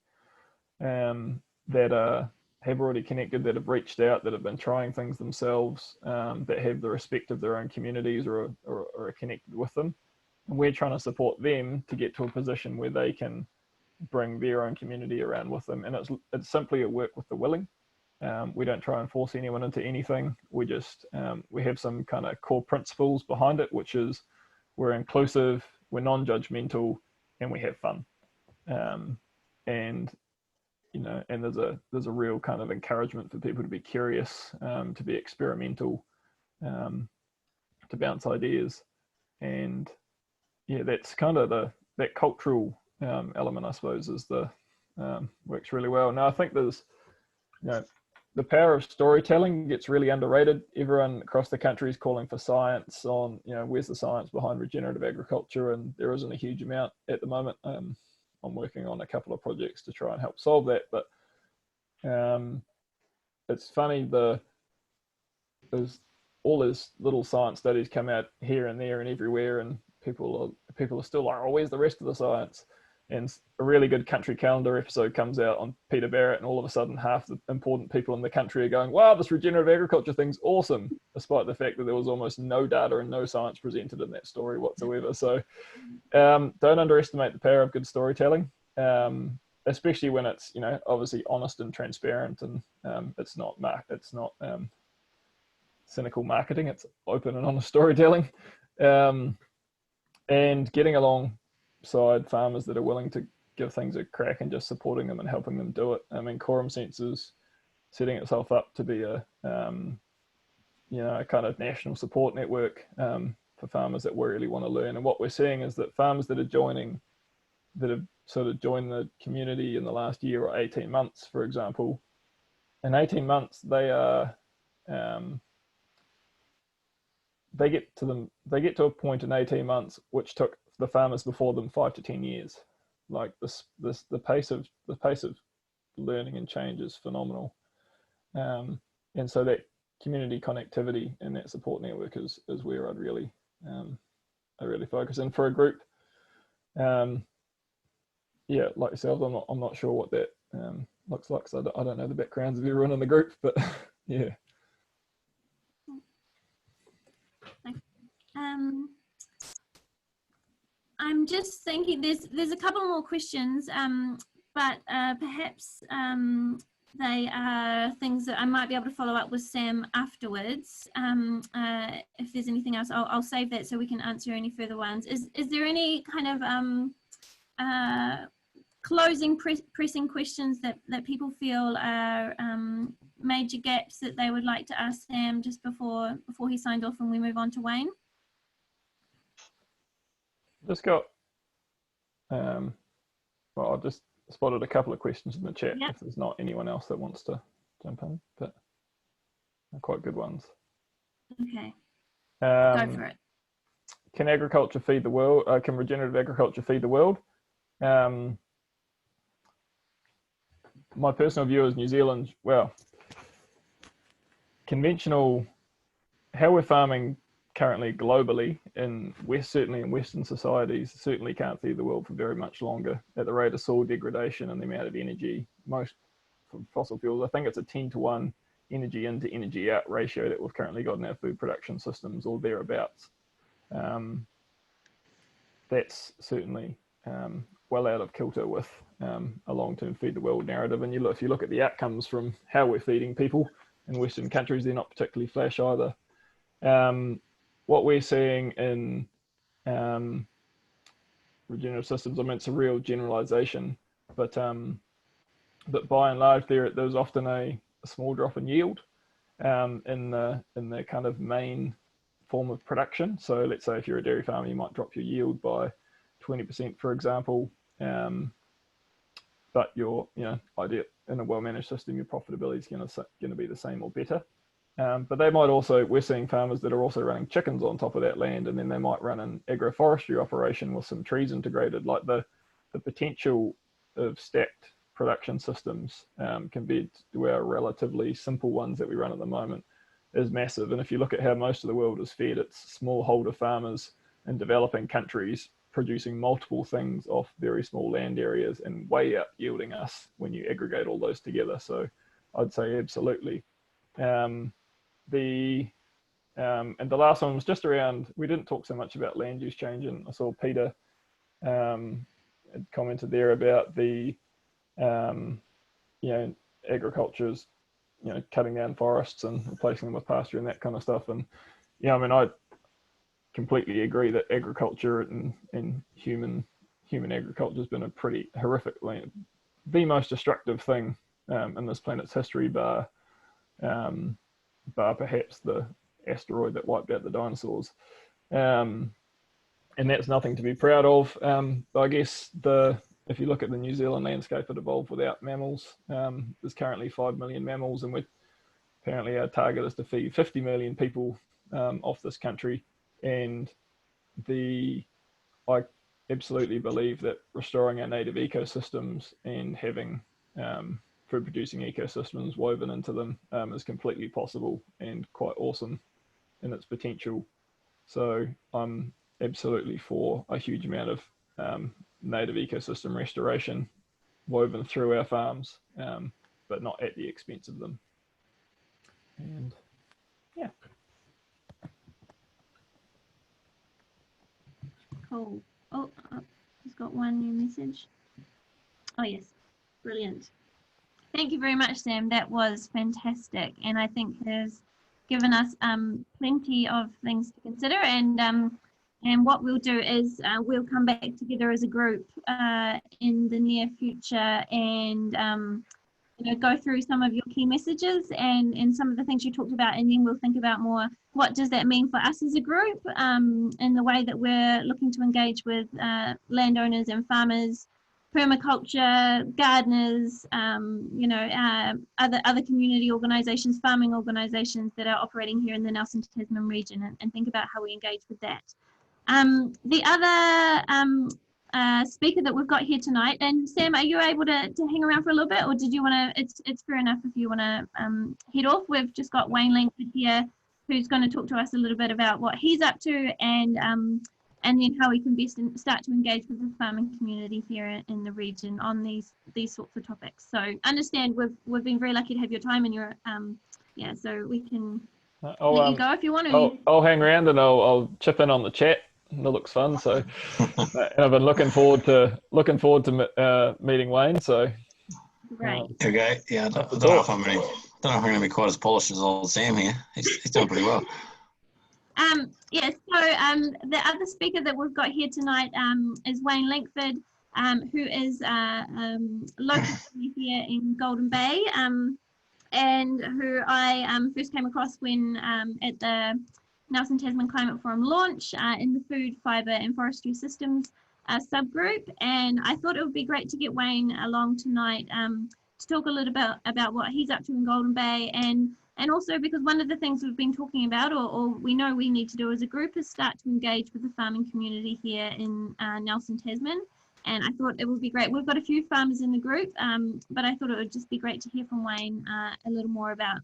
that have already connected, that have reached out, that have been trying things themselves, that have the respect of their own communities, or are connected with them. And we're trying to support them to get to a position where they can bring their own community around with them. And it's simply a work with the willing. We don't try and force anyone into anything. We just, we have some kind of core principles behind it, which is we're inclusive, we're non-judgmental, and we have fun. And there's a real kind of encouragement for people to be curious, to be experimental, to bounce ideas. And yeah, that's kind of that cultural element, I suppose, is works really well. Now, I think there's, the power of storytelling gets really underrated. Everyone across the country is calling for science on, where's the science behind regenerative agriculture? And there isn't a huge amount at the moment. I'm working on a couple of projects to try and help solve that. But it's funny, there's all these little science studies come out here and there and everywhere, and people are still like, oh, where's the rest of the science? And a really good country calendar episode comes out on Peter Barrett, and all of a sudden half the important people in the country are going, wow, this regenerative agriculture thing's awesome, despite the fact that there was almost no data and no science presented in that story whatsoever. So don't underestimate the power of good storytelling. especially when it's, you know, obviously honest and transparent, and it's not cynical marketing, it's open and honest storytelling, and getting alongside farmers that are willing to give things a crack and just supporting them and helping them do it. I mean, Quorum Sense is setting itself up to be a you know, a kind of national support network for farmers that really want to learn. And what we're seeing is that farmers that have sort of joined the community in the last year or 18 months, for example, in 18 months they are they get to a point in 18 months which took the farmers before them 5 to 10 years. Like the pace of learning and change is phenomenal, and so that community connectivity and that support network is where I'd really focus. And for a group, yeah, like yourself, I'm not sure what that looks like, so I don't know the backgrounds of everyone in the group, but yeah. I'm just thinking there's a couple more questions, but perhaps they are things that I might be able to follow up with Sam afterwards. If there's anything else, I'll save that so we can answer any further ones. Is there any kind of closing pressing questions that people feel are major gaps that they would like to ask Sam just before he signed off and we move on to Wayne? Just got, well, I just spotted a couple of questions in the chat. Yep. If there's not anyone else that wants to jump in, but they're quite good ones. Okay, go for it. Can agriculture feed the world? Can regenerative agriculture feed the world? My personal view is New Zealand, well, conventional, how we're farming currently globally certainly in Western societies, certainly can't feed the world for very much longer at the rate of soil degradation and the amount of energy most from fossil fuels. I think it's a 10-to-1 energy in to energy out ratio that we've currently got in our food production systems or thereabouts. That's certainly well out of kilter with a long-term feed the world narrative. And if you look at the outcomes from how we're feeding people in Western countries, they're not particularly flash either. What we're seeing in regenerative systems, I mean, it's a real generalization, but by and large, there's often a small drop in yield in the kind of main form of production. So let's say if you're a dairy farmer, you might drop your yield by 20%, for example, but you're, ideal in a well-managed system, your profitability is going to be the same or better. But they might also, we're seeing farmers that are also running chickens on top of that land, and then they might run an agroforestry operation with some trees integrated. Like the potential of stacked production systems compared to our relatively simple ones that we run at the moment is massive. And if you look at how most of the world is fed, it's smallholder farmers in developing countries producing multiple things off very small land areas and way out yielding us when you aggregate all those together. So I'd say absolutely. And the last one was just around, we didn't talk so much about land use change, and I saw Peter had commented there about the agriculture's cutting down forests and replacing them with pasture and that kind of stuff. And I mean, I completely agree that agriculture and human agriculture has been a pretty horrific, the most destructive thing in this planet's history, bar perhaps the asteroid that wiped out the dinosaurs, and that's nothing to be proud of. I guess if you look at the New Zealand landscape, it evolved without mammals. There's currently 5 million mammals, and apparently our target is to feed 50 million people off this country. And I absolutely believe that restoring our native ecosystems and having food producing ecosystems woven into them is completely possible and quite awesome in its potential. So I'm absolutely for a huge amount of native ecosystem restoration woven through our farms, but not at the expense of them. And yeah. Cool. Oh, just got one new message. Oh yes. Brilliant. Thank you very much, Sam. That was fantastic, and I think has given us plenty of things to consider. And what we'll do is we'll come back together as a group in the near future and go through some of your key messages and some of the things you talked about, and then we'll think about more what does that mean for us as a group in the way that we're looking to engage with landowners and farmers, permaculture, gardeners, other community organisations, farming organisations that are operating here in the Nelson Tasman region, and think about how we engage with that. The other speaker that we've got here tonight, and Sam, are you able to hang around for a little bit, or did you want to, it's fair enough if you want to head off. We've just got Wayne Langford here, who's going to talk to us a little bit about what he's up to and then how we can best start to engage with the farming community here in the region on these sorts of topics. So understand we've been very lucky to have your time, and you're so we can let you go if you want to. I'll hang around and I'll chip in on the chat. It looks fun, so I've been looking forward to meeting Wayne. So great. Okay, yeah, I don't know if I'm going to be quite as polished as old Sam here. He's doing pretty well. The other speaker that we've got here tonight is Wayne Langford, who is local here in Golden Bay, and who I first came across when at the Nelson Tasman Climate Forum launch in the Food, Fibre and Forestry Systems subgroup. And I thought it would be great to get Wayne along tonight to talk a little bit about what he's up to in Golden Bay, and also because one of the things we've been talking about, or we know we need to do as a group, is start to engage with the farming community here in Nelson Tasman. And I thought it would be great. We've got a few farmers in the group, but I thought it would just be great to hear from Wayne a little more about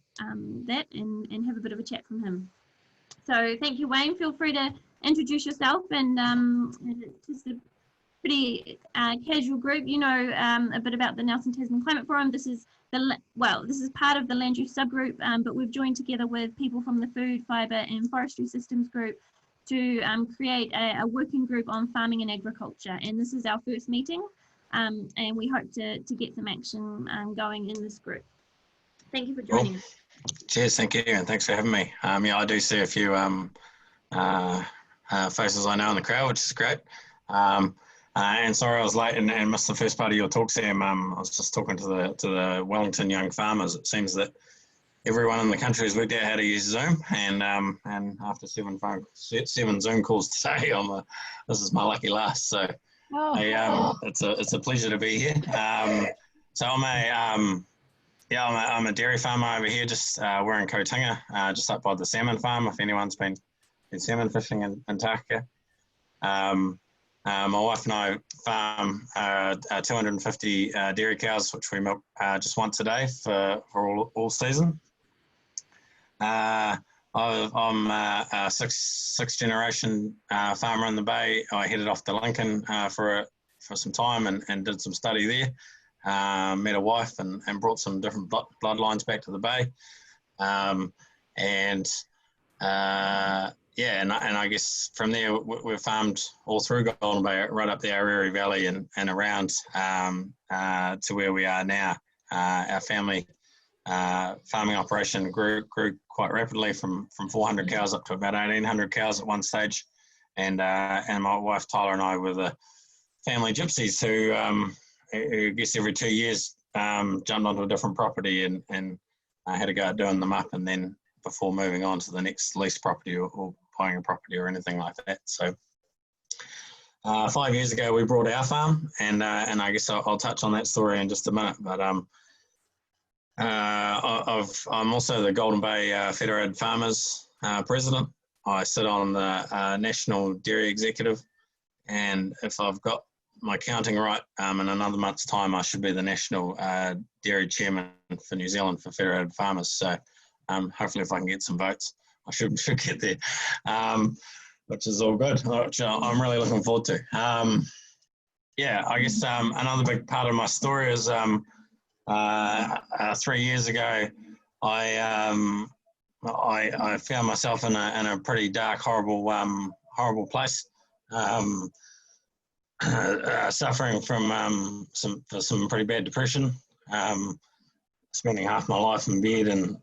that and have a bit of a chat from him. So thank you, Wayne. Feel free to introduce yourself, and it's just a pretty casual group. You know a bit about the Nelson Tasman Climate Forum. This is part of the land use subgroup, but we've joined together with people from the Food, Fibre and Forestry Systems group to create a working group on farming and agriculture. And this is our first meeting, and we hope to get some action going in this group. Thank you for joining us. Cheers, thank you, and thanks for having me. I do see a few faces I know in the crowd, which is great. And sorry I was late and missed the first part of your talk, Sam. I was just talking to the Wellington young farmers. It seems that everyone in the country has worked out how to use Zoom, and after seven Zoom calls today, this is my lucky last. So it's a pleasure to be here. So I'm a dairy farmer over here. We're in Kotinga, just up by the salmon farm. If anyone's been salmon fishing in Takaka. My wife and I farm 250 dairy cows, which we milk just once a day for all season. I'm a sixth generation farmer in the Bay. I headed off to Lincoln for some time and did some study there. Met a wife and brought some different bloodlines back to the Bay. And I guess from there we've farmed all through Golden Bay, right up the Ariri Valley and around to where we are now. Our family farming operation grew quite rapidly from 400 cows up to about 1,800 cows at one stage. And my wife Tyler and I were the family gypsies who I guess every 2 years jumped onto a different property and had to go out doing them up, and then before moving on to the next lease property or buying a property or anything like that. So 5 years ago we brought our farm, and I guess I'll touch on that story in just a minute. But I'm also the Golden Bay Federated Farmers president. I sit on the National Dairy Executive, and if I've got my counting right, in another month's time I should be the National Dairy Chairman for New Zealand for Federated Farmers. So hopefully if I can get some votes, I should get there, which is all good, which I'm really looking forward to. I guess another big part of my story is 3 years ago I found myself in a pretty dark, horrible place. suffering from some pretty bad depression, spending half my life in bed and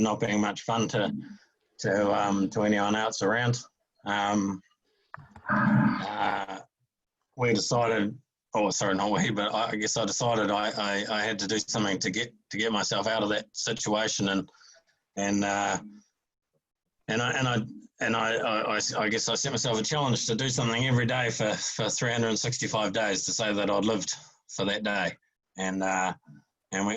not being much fun to anyone else around. We decided, oh sorry, not we, but I guess I decided I had to do something to get myself out of that situation, and I guess I set myself a challenge to do something every day for 365 days to say that I'd lived for that day. And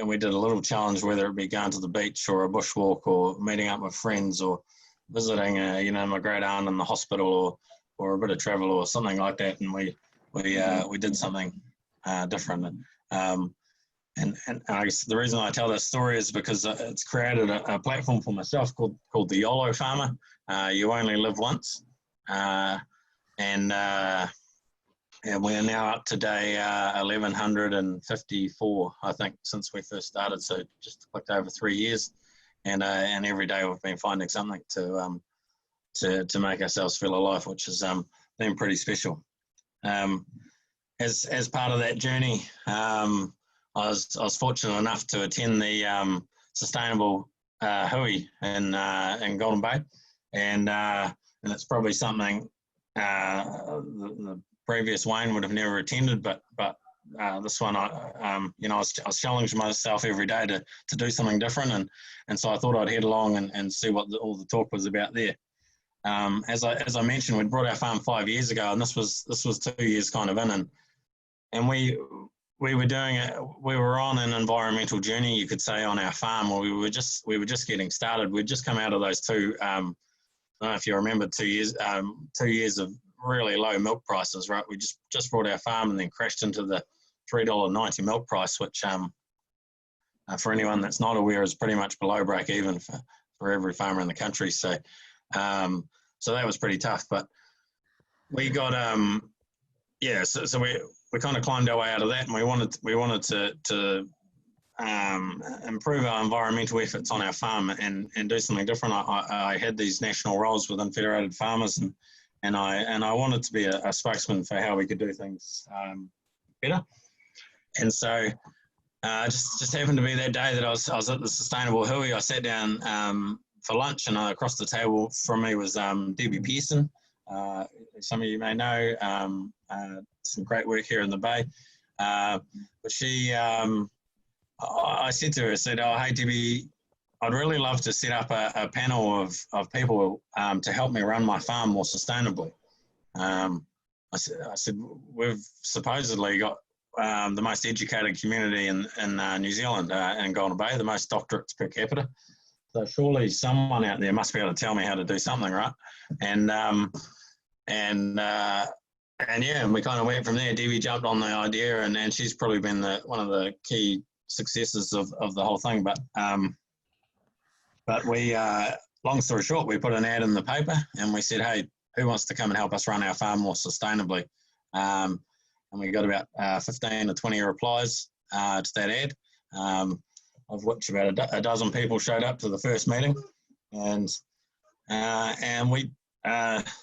we did a little challenge, whether it be going to the beach or a bushwalk or meeting up with friends or visiting, my great aunt in the hospital or a bit of travel or something like that. And we did something different. And I guess the reason I tell that story is because it's created a platform for myself called the YOLO Farmer. You only live once. And we are now up to day 1154, I think, since we first started. So just clicked over 3 years. And every day we've been finding something to make ourselves feel alive, which has been pretty special. As part of that journey, I was fortunate enough to attend the Sustainable Hui in Golden Bay, and it's probably something the previous Wayne would have never attended, but this one, I was challenging myself every day to do something different, and so I thought I'd head along and see what all the talk was about there. As I mentioned, we brought our farm 5 years ago, and this was 2 years kind of in, and we were doing it. We were on an environmental journey, you could say, on our farm. Where we were just getting started. We'd just come out of those two. I don't know if you remember 2 years. 2 years of really low milk prices, right? We just brought our farm and then crashed into the $3.90 milk price, which for anyone that's not aware is pretty much below break even for every farmer in the country. So so that was pretty tough. But we got so we kind of climbed our way out of that, and we wanted to improve our environmental efforts on our farm and do something different. I had these national roles within Federated Farmers, and I wanted to be a spokesman for how we could do things better. And so just happened to be that day that I was at the Sustainable Hui. I sat down for lunch, and across the table from me was Debbie Pearson. Some of you may know, some great work here in the Bay. But she, I said to her, oh, hey, Debbie, I'd really love to set up a panel of people to help me run my farm more sustainably. I said, we've supposedly got the most educated community in New Zealand, in Golden Bay, the most doctorates per capita. So surely someone out there must be able to tell me how to do something, right? And yeah, we kind of went from there. Debbie jumped on the idea, and she's probably been one of the key successes of the whole thing. But we, long story short, we put an ad in the paper, and we said, hey, who wants to come and help us run our farm more sustainably? And we got about 15 or 20 replies to that ad, of which about a dozen people showed up to the first meeting, and we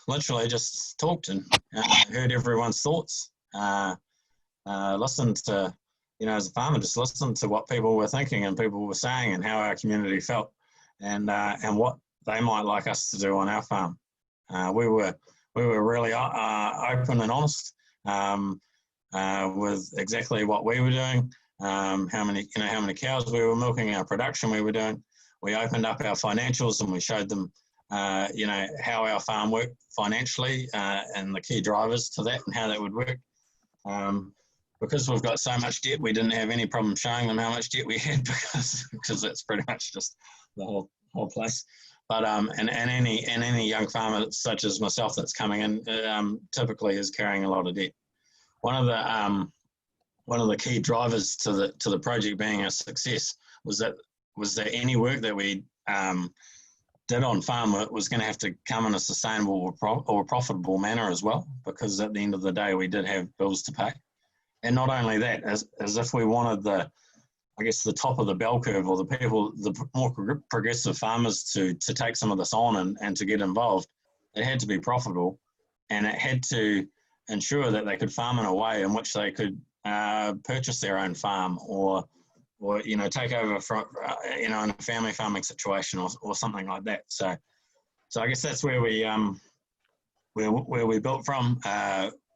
literally just talked and heard everyone's thoughts. Listened to, as a farmer, just listened to what people were thinking and people were saying and how our community felt, and what they might like us to do on our farm. We were really open and honest with exactly what we were doing, how many cows we were milking, our production we were doing. We opened up our financials and we showed them how our farm worked financially, and the key drivers to that and how that would work. Because we've got so much debt, we didn't have any problem showing them how much debt we had, because that's pretty much just the whole place. But and any young farmer such as myself that's coming in typically is carrying a lot of debt. One of the key drivers to the project being a success was that any work that we did on farm was going to have to come in a sustainable or profitable manner as well, because at the end of the day we did have bills to pay. And not only that, as if we wanted the top of the bell curve, or the more progressive farmers to take some of this on and to get involved, it had to be profitable, and it had to ensure that they could farm in a way in which they could purchase their own farm, or take over from in a family farming situation, or something like that. So I guess that's where we built from.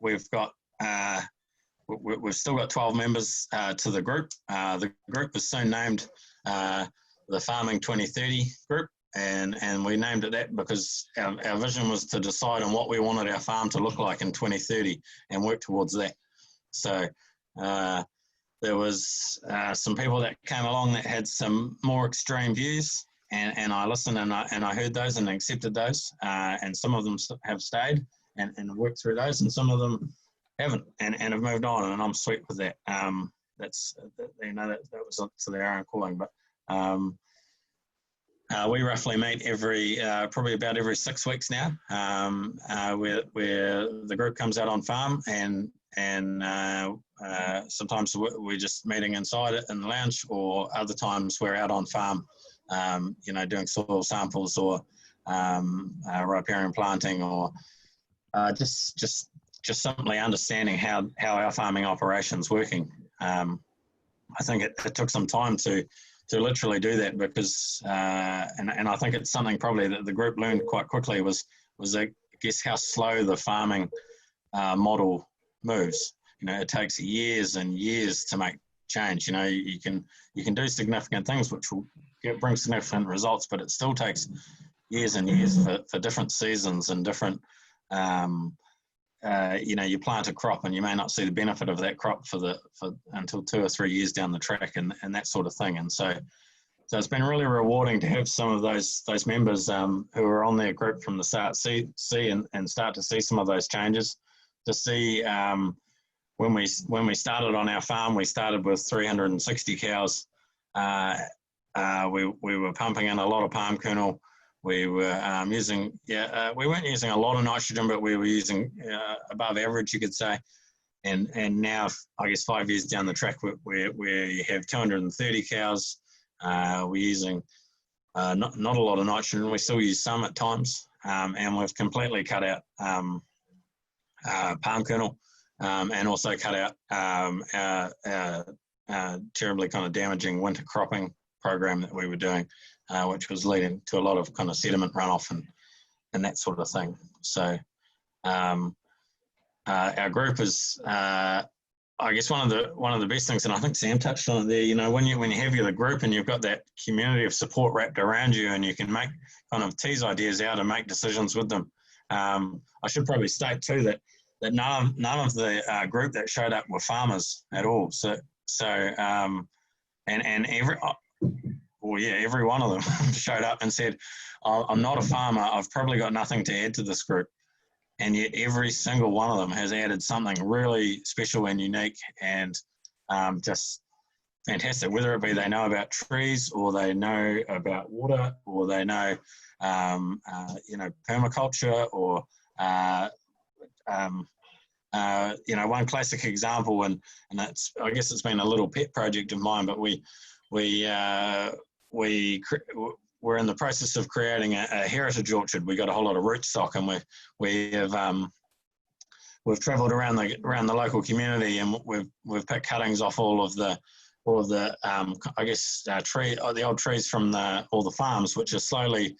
We've still got 12 members to the group. The group was soon named the Farming 2030 group, and we named it that because our vision was to decide on what we wanted our farm to look like in 2030 and work towards that. So there was some people that came along that had some more extreme views, and I listened and I heard those and accepted those, and some of them have stayed and worked through those, and some of them haven't and have moved on, and I'm sweet with that. That's that was up to their own calling, but we roughly meet probably about every 6 weeks now, where the group comes out on farm, and sometimes we're just meeting inside it in the lounge, or other times we're out on farm, doing soil samples, or riparian planting, or just simply understanding how our farming operation's working. I think it took some time to literally do that, because and I think it's something probably that the group learned quite quickly was I guess how slow the farming model moves. It takes years and years to make change. You can do significant things which will bring significant results, but it still takes years and years for different seasons and different you plant a crop and you may not see the benefit of that crop until 2 or 3 years down the track, and that sort of thing. And so it's been really rewarding to have some of those members who are on their group from the start see and start to see some of those changes. To see when we started on our farm, we started with 360 cows. We were pumping in a lot of palm kernel. We were we weren't using a lot of nitrogen, but we were using above average, you could say. And now, I guess 5 years down the track, we have 230 cows. We're using not a lot of nitrogen. We still use some at times, and we've completely cut out palm kernel, and also cut out terribly kind of damaging winter cropping program that we were doing, which was leading to a lot of kind of sediment runoff and that sort of thing. So our group is, I guess, one of the best things, and I think Sam touched on it there. When you have the group and you've got that community of support wrapped around you, and you can tease ideas out and make decisions with them. I should probably state too that none of the group that showed up were farmers at all. Every one of them showed up and said, I'm not a farmer, I've probably got nothing to add to this group. And yet every single one of them has added something really special and unique, and just fantastic, whether it be they know about trees, or they know about water, or they know, permaculture, or, one classic example, and that's, I guess it's been a little pet project of mine, but we're in the process of creating a heritage orchard. We got a whole lot of rootstock, and we've travelled around the local community, and we've picked cuttings off all of the the old trees from all the farms, which are slowly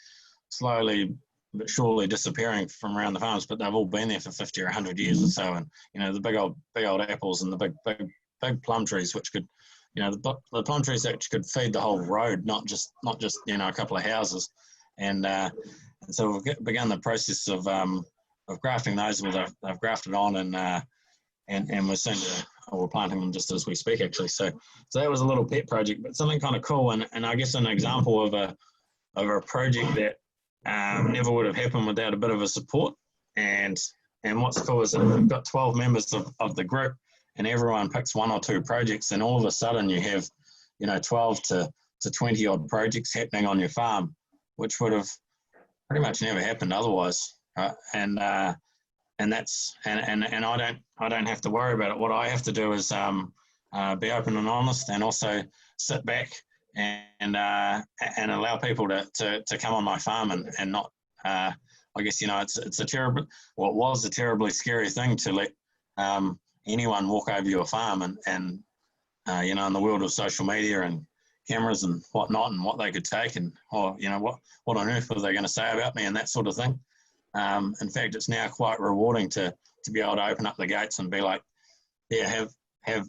but surely disappearing from around the farms, but they've all been there for 50 or 100 years or so. And the big old apples, and the big plum trees, which could, the plum trees actually could feed the whole road, not just a couple of houses. And so we've begun the process of grafting those. They've grafted on, and we're planting them just as we speak, actually. So that was a little pet project, but something kind of cool, and I guess an example of a project that never would have happened without a bit of a support. And what's cool is that we've got 12 members of the group, and everyone picks 1 or 2 projects, and all of a sudden you have 12 to 20 odd projects happening on your farm, which would have pretty much never happened otherwise, right? And I don't have to worry about it. What I have to do is be open and honest, and also sit back and allow people to come on my farm, and not I guess, it's a terrible, well, it was a terribly scary thing to let anyone walk over your farm and in the world of social media and cameras and whatnot, and what they could take, and what on earth were they going to say about me and that sort of thing. In fact, it's now quite rewarding to be able to open up the gates and be like, yeah, have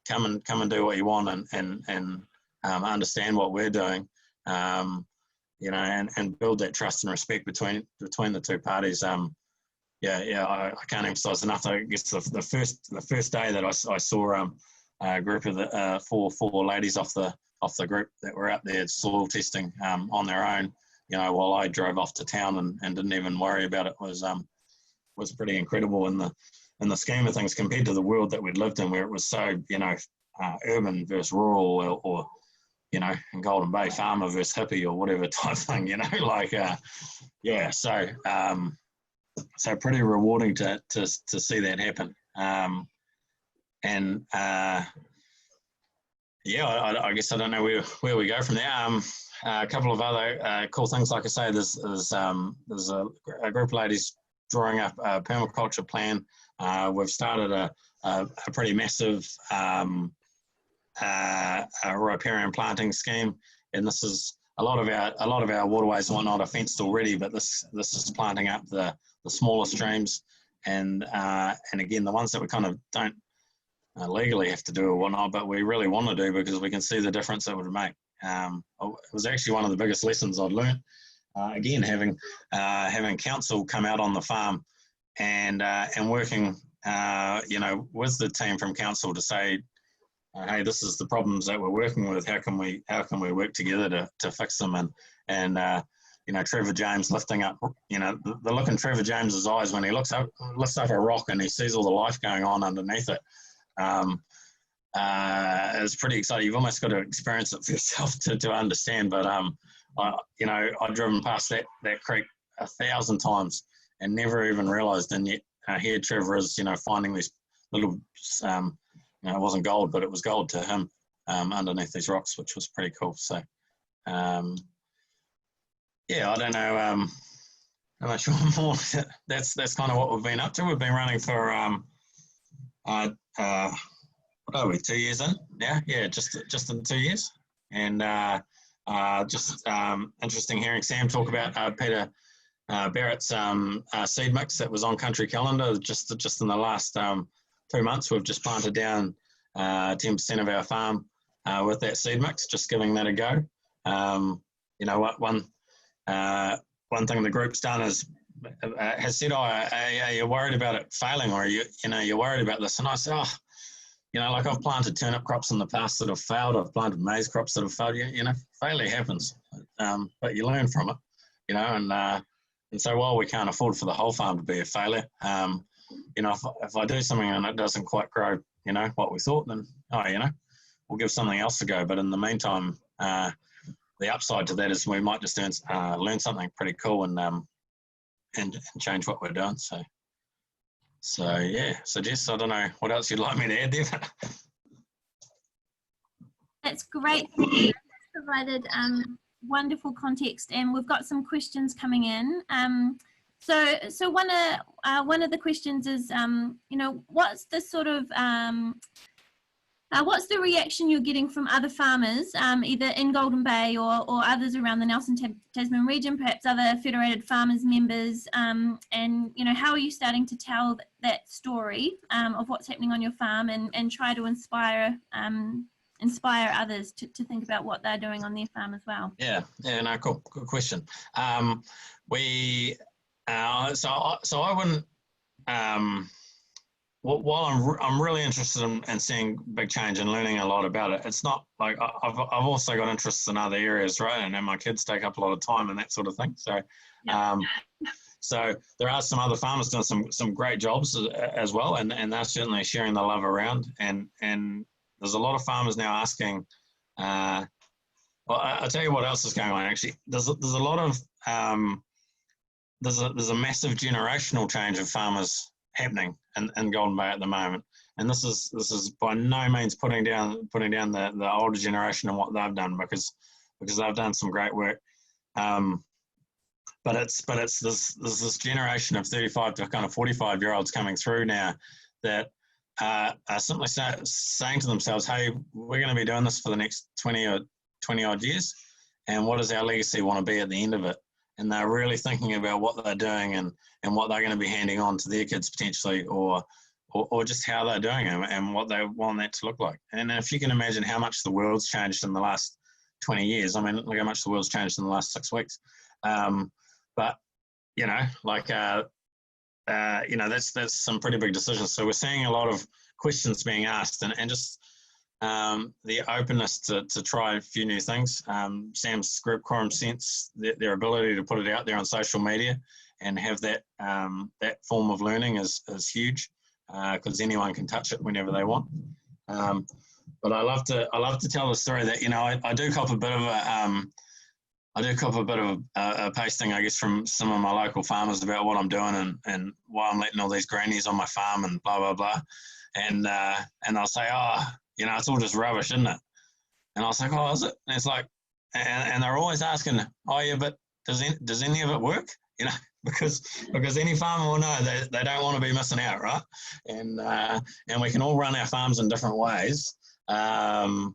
come and do what you want, and understand what we're doing, and build that trust and respect between the two parties. I can't emphasize enough. I guess the first day that I saw a group of the four ladies off the group that were out there soil testing on their own, while I drove off to town and didn't even worry about it, was pretty incredible in the scheme of things, compared to the world that we'd lived in, where it was so urban versus rural, or in Golden Bay, farmer versus hippie, or whatever type thing, so pretty rewarding to see that happen. I guess I don't know where we go from there. A couple of other cool things, like I say, there's a group of ladies drawing up a permaculture plan. We've started a pretty massive riparian planting scheme, and this is a lot of our waterways and whatnot are fenced already, but this is planting up the smaller streams, and again, the ones that we kind of don't legally have to do or whatnot, but we really want to do because we can see the difference it would make. It was actually one of the biggest lessons I'd learned. Again, having council come out on the farm and working, with the team from council to say, hey, this is the problems that we're working with. How can we work together to fix them? And Trevor James lifting up, the look in Trevor James's eyes when he lifts up a rock and he sees all the life going on underneath it. It's pretty exciting. You've almost got to experience it for yourself to understand. But I've driven past that creek 1,000 times and never even realised. And yet here Trevor is, finding these little, it wasn't gold, but it was gold to him underneath these rocks, which was pretty cool. So, I don't know. I'm not sure more. That's kind of what we've been up to. We've been running for what are we, 2 years in now? Yeah, just in 2 years. And interesting hearing Sam talk about Peter Barrett's seed mix that was on Country Calendar. Just in the last 2 months, we've just planted down 10% of our farm with that seed mix, just giving that a go. One thing the group's done is has said, are you worried about it failing, or you're worried about this? And I said, I've planted turnip crops in the past that have failed. I've planted maize crops that have failed. Failure happens, but you learn from it. And so while we can't afford for the whole farm to be a failure, if I do something and it doesn't quite grow, what we thought, then we'll give something else a go. But in the meantime, the upside to that is we might just learn something pretty cool and change what we're doing. So yeah. So Jess, I don't know what else you'd like me to add there. That's great. That's provided wonderful context, and we've got some questions coming in. So one of the questions is, what's the sort of what's the reaction you're getting from other farmers, either in Golden Bay or others around the Nelson Tasman region, perhaps other Federated Farmers members, and how are you starting to tell that story of what's happening on your farm and try to inspire others to think about what they're doing on their farm as well? Yeah, no, cool, good question. So I wouldn't. While I'm really interested in seeing big change and learning a lot about it, it's not like I've also got interests in other areas, right? And my kids take up a lot of time and that sort of thing. So, so there are some other farmers doing some great jobs as well, and they're certainly sharing the love around. And there's a lot of farmers now asking. Well, I'll tell you what else is going on. Actually, there's a lot of there's a massive generational change of farmers happening in Golden Bay at the moment, and this is by no means putting down the older generation and what they've done, because they've done some great work. it's this generation of 35 to kind of 45-year-olds coming through now that are simply saying to themselves, hey, we're going to be doing this for the next 20 odd years, and what does our legacy want to be at the end of it? And they're really thinking about what they're doing and what they're going to be handing on to their kids potentially, or just how they're doing it and what they want that to look like. And if you can imagine how much the world's changed in the last 20 years, I mean, look how much the world's changed in the last 6 weeks. But, you know, like, you know, that's some pretty big decisions. So we're seeing a lot of questions being asked and just the openness to try a few new things. Sam's group, Quorum Sense, their ability to put it out there on social media and have that that form of learning is huge, because anyone can touch it whenever they want. But I love to tell the story that, you know, I do cop a bit of a pasting, I guess, from some of my local farmers about what I'm doing and why I'm letting all these grannies on my farm and blah, blah, blah. And I'll say, oh, you know, it's all just rubbish, isn't it? And I was like, oh, is it? And it's like, and they're always asking, oh, yeah, but does any of it work? You know, because any farmer will know they don't want to be missing out, right? And we can all run our farms in different ways. And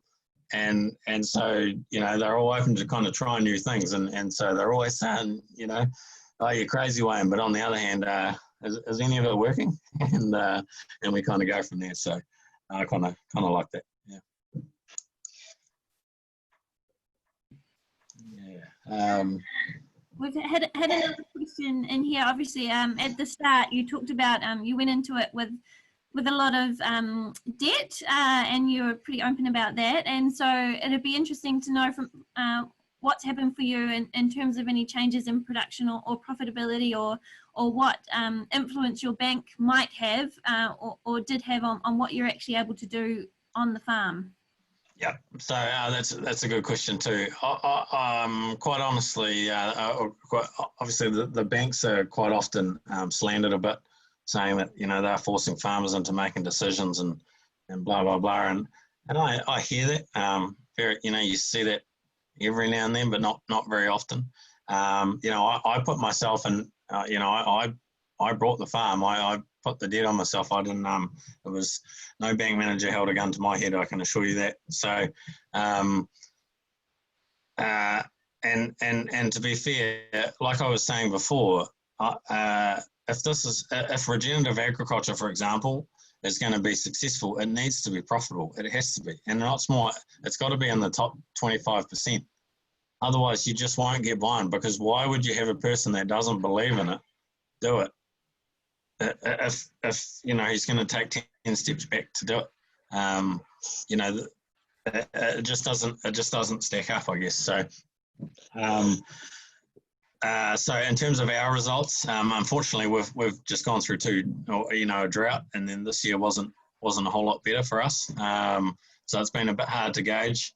so, you know, they're all open to kind of trying new things. And so they're always saying, you know, oh, you're crazy, Wayne. But on the other hand, is any of it working? And we kind of go from there. So I kind of like that. Yeah. We've had another question in here. Obviously, at the start, you talked about you went into it with a lot of debt, and you were pretty open about that. And so it'd be interesting to know from what's happened for you in terms of any changes in production or profitability, or what influence your bank might have or did have on what you're actually able to do on the farm. Yeah, so that's a good question too. Quite honestly, obviously the banks are quite often slandered a bit, saying that, you know, they're forcing farmers into making decisions and blah blah blah, and I hear that. You know, you see that every now and then, but not very often. You know, I put myself in. You know, I brought the farm. I put the debt on myself. I didn't. It was no bank manager held a gun to my head, I can assure you that. So, and to be fair, like I was saying before, if regenerative agriculture, for example, is going to be successful, it needs to be profitable. It has to be, and not small. It's got to be in the top 25%. Otherwise, you just won't get buying, because why would you have a person that doesn't believe in it do it? If you know, he's going to take 10 steps back to do it, you know, it just doesn't stack up, I guess. So, so in terms of our results, unfortunately, we've just gone through a drought, and then this year wasn't a whole lot better for us. So it's been a bit hard to gauge.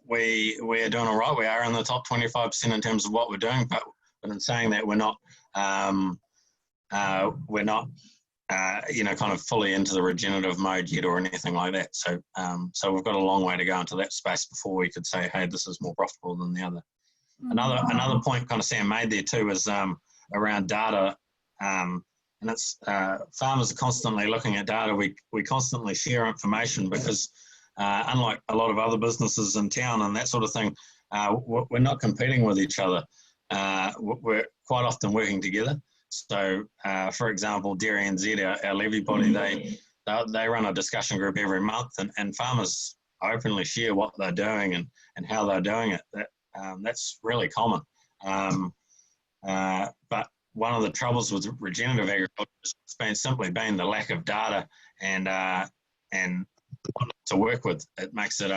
We are doing all right. We are in the top 25% in terms of what we're doing, but in saying that, we're not. You know, kind of fully into the regenerative mode yet or anything like that. So, so we've got a long way to go into that space before we could say, hey, this is more profitable than the other. Another point kind of Sam made there too is around data, and it's farmers are constantly looking at data. We constantly share information because unlike a lot of other businesses in town and that sort of thing, we're not competing with each other. We're quite often working together. So, for example, Dairy NZ, our levy body, they run a discussion group every month, and farmers openly share what they're doing and how they're doing it. That's really common. But one of the troubles with regenerative agriculture has simply been the lack of data and to work with. It makes it,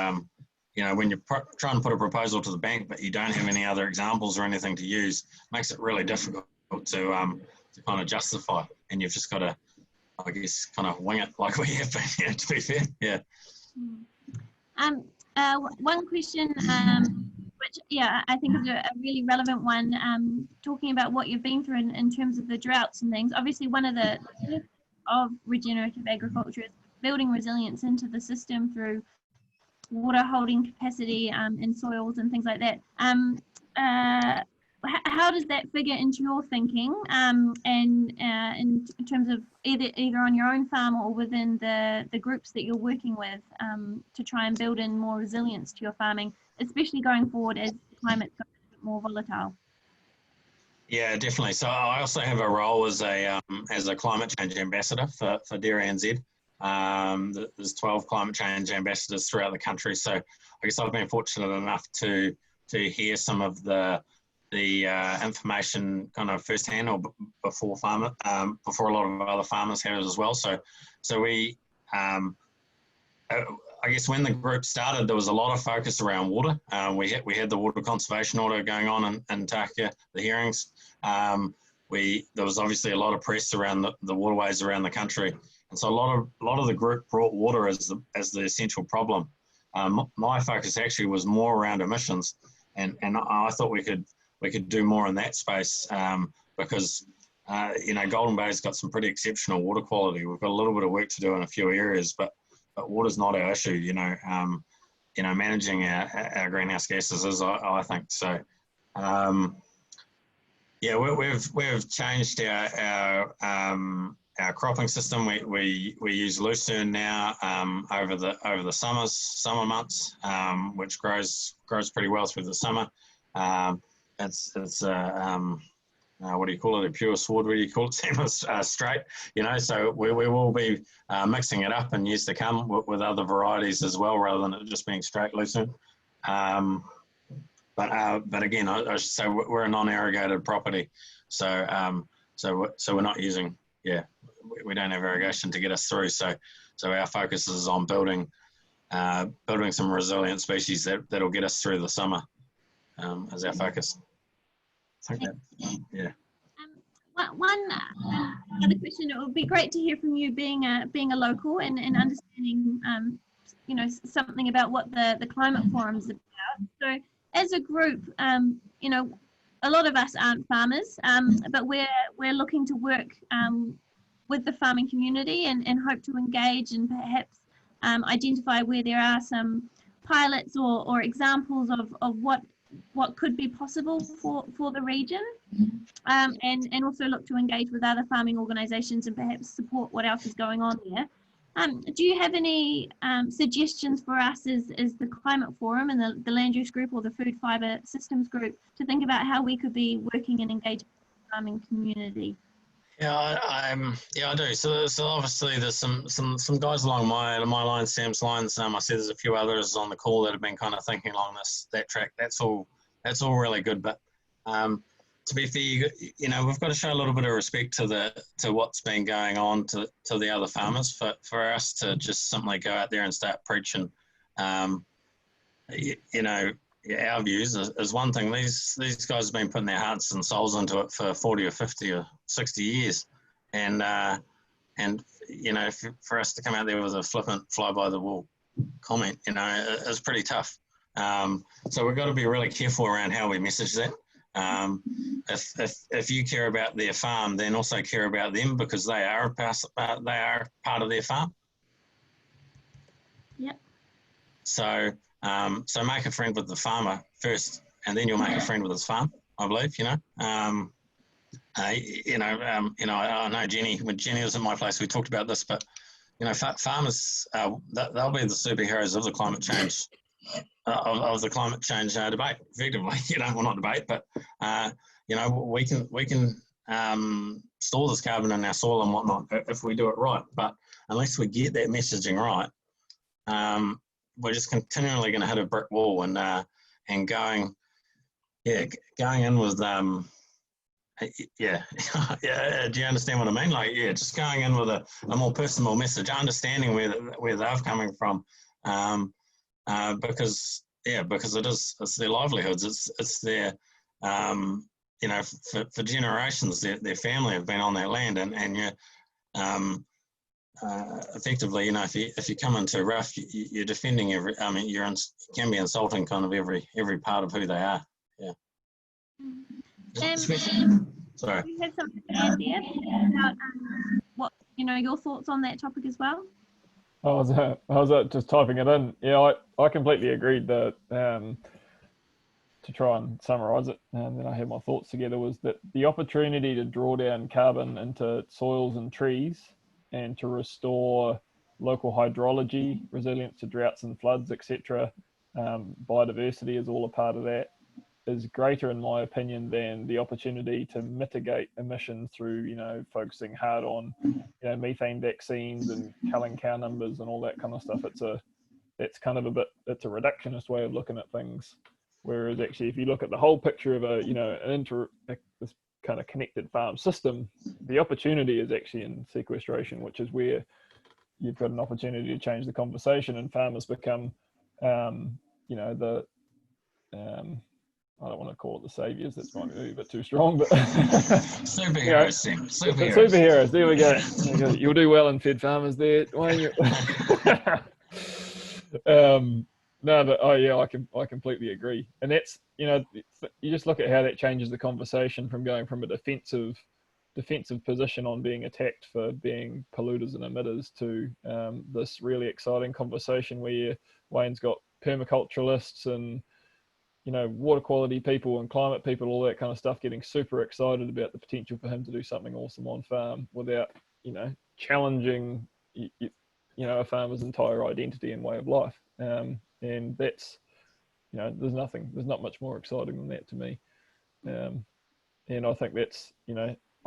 you know, when you're trying to put a proposal to the bank, but you don't have any other examples or anything to use, makes it really difficult to kind of justify, and you've just got to, I guess, kind of wing it like we have been. Yeah, to be fair, yeah. One question, which I think is a really relevant one, talking about what you've been through in terms of the droughts and things. Obviously, one of the of regenerative agriculture is building resilience into the system through water holding capacity in soils and things like that. how does that figure into your thinking, and in terms of either on your own farm or within the groups that you're working with, to try and build in more resilience to your farming, especially going forward as the climate's a bit more volatile? Yeah, definitely. So I also have a role as a climate change ambassador for Dairy NZ. There's 12 climate change ambassadors throughout the country. So I guess I've been fortunate enough to hear some of the information kind of firsthand or before a lot of other farmers have it as well. So we, I guess when the group started, there was a lot of focus around water. We had the water conservation order going on in Taka, the hearings. There was obviously a lot of press around the waterways around the country, and so a lot of the group brought water as the essential problem. My focus actually was more around emissions, and I thought we could do more in that space, because Golden Bay's got some pretty exceptional water quality. We've got a little bit of work to do in a few areas, but water's not our issue. Managing our greenhouse gases is, I think. So, we've changed our cropping system. We use lucerne now over the summer months, which grows pretty well through the summer. It's what do you call it? A pure sword? What do you call it? Sam? Straight. So we will be mixing it up in years to come with other varieties as well, rather than it just being straight lucerne. But again, I should say we're a non-irrigated property, so we're not using. We don't have irrigation to get us through. So our focus is on building some resilient species that'll get us through the summer, as our focus. I think that, One other question. It would be great to hear from you, being a local and understanding, something about what the climate forum's about. So, as a group, a lot of us aren't farmers, but we're looking to work with the farming community and hope to engage and perhaps identify where there are some pilots or examples of what could be possible for the region, and also look to engage with other farming organisations and perhaps support what else is going on there. Do you have any suggestions for us as the Climate Forum and the Land Use Group or the Food Fibre Systems Group to think about how we could be working and engaging with the farming community? Yeah, I do. So obviously there's some guys along my line, Sam's lines. I see there's a few others on the call that have been kind of thinking along that track. That's all really good. But to be fair, we've got to show a little bit of respect to what's been going on to the other farmers. For us to just simply go out there and start preaching, our views is one thing. These guys have been putting their hearts and souls into it for 40 or 50 or 60 years, and for us to come out there with a flippant, fly by the wall comment, is pretty tough. So we've got to be really careful around how we message that. If you care about their farm, then also care about them, because they are part of their farm. Yep. So make a friend with the farmer first, and then you'll make a friend with his farm, I believe. I know Jenny. When Jenny was at my place, we talked about this, but farmers, they'll be the superheroes of the climate change. Of the climate change debate, effectively. Well, not debate, but we can store this carbon in our soil and whatnot if we do it right. But unless we get that messaging right, we're just continually going to hit a brick wall, and going in with do you understand what I mean? Just going in with a more personal message, understanding where they're coming from. Because it's their livelihoods, it's their for generations their family have been on that land, and effectively, if you come into rough, you're defending you can be insulting kind of every part of who they are. Sorry. Do you have something to add there about what your thoughts on that topic as well? I was just typing it in. Yeah, I completely agreed that to try and summarize it, and then I had my thoughts together, was that the opportunity to draw down carbon into soils and trees and to restore local hydrology, resilience to droughts and floods, etc. Biodiversity is all a part of that, is greater in my opinion than the opportunity to mitigate emissions through, focusing hard on, methane vaccines and culling cow numbers and all that kind of stuff. It's kind of it's a reductionist way of looking at things. Whereas actually, if you look at the whole picture of this kind of connected farm system, the opportunity is actually in sequestration, which is where you've got an opportunity to change the conversation, and farmers become, I don't want to call it the saviors. That's might be a bit too strong, but superheroes, Sam. Superheroes. There we go. You'll do well in fed farmers there, won't you? No, but I completely agree, and that's you just look at how that changes the conversation from going from a defensive position on being attacked for being polluters and emitters to this really exciting conversation where Wayne's got permaculturalists and water quality people and climate people, all that kind of stuff, getting super excited about the potential for him to do something awesome on farm without challenging a farmer's entire identity and way of life. And that's there's not much more exciting than that to me. And I think that's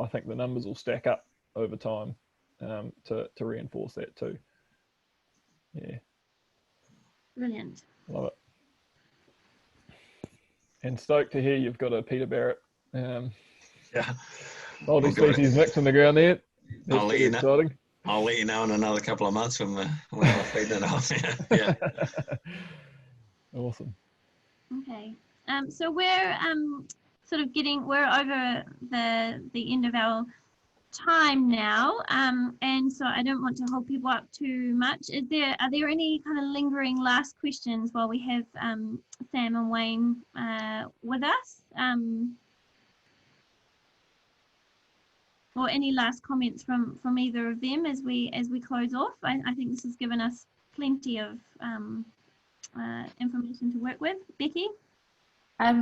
I think the numbers will stack up over time to reinforce that too. Yeah. Brilliant. Love it. And stoked to hear you've got a Peter Barrett multi-species mix in the ground there. That's pretty exciting. I'll let you know in another couple of months when I feed it off. Yeah. Awesome. Okay. So we're we're over the end of our time now, and so I don't want to hold people up too much. Are there any kind of lingering last questions while we have Sam and Wayne with us, or any last comments from either of them as we close off? I think this has given us plenty of information to work with. Becky?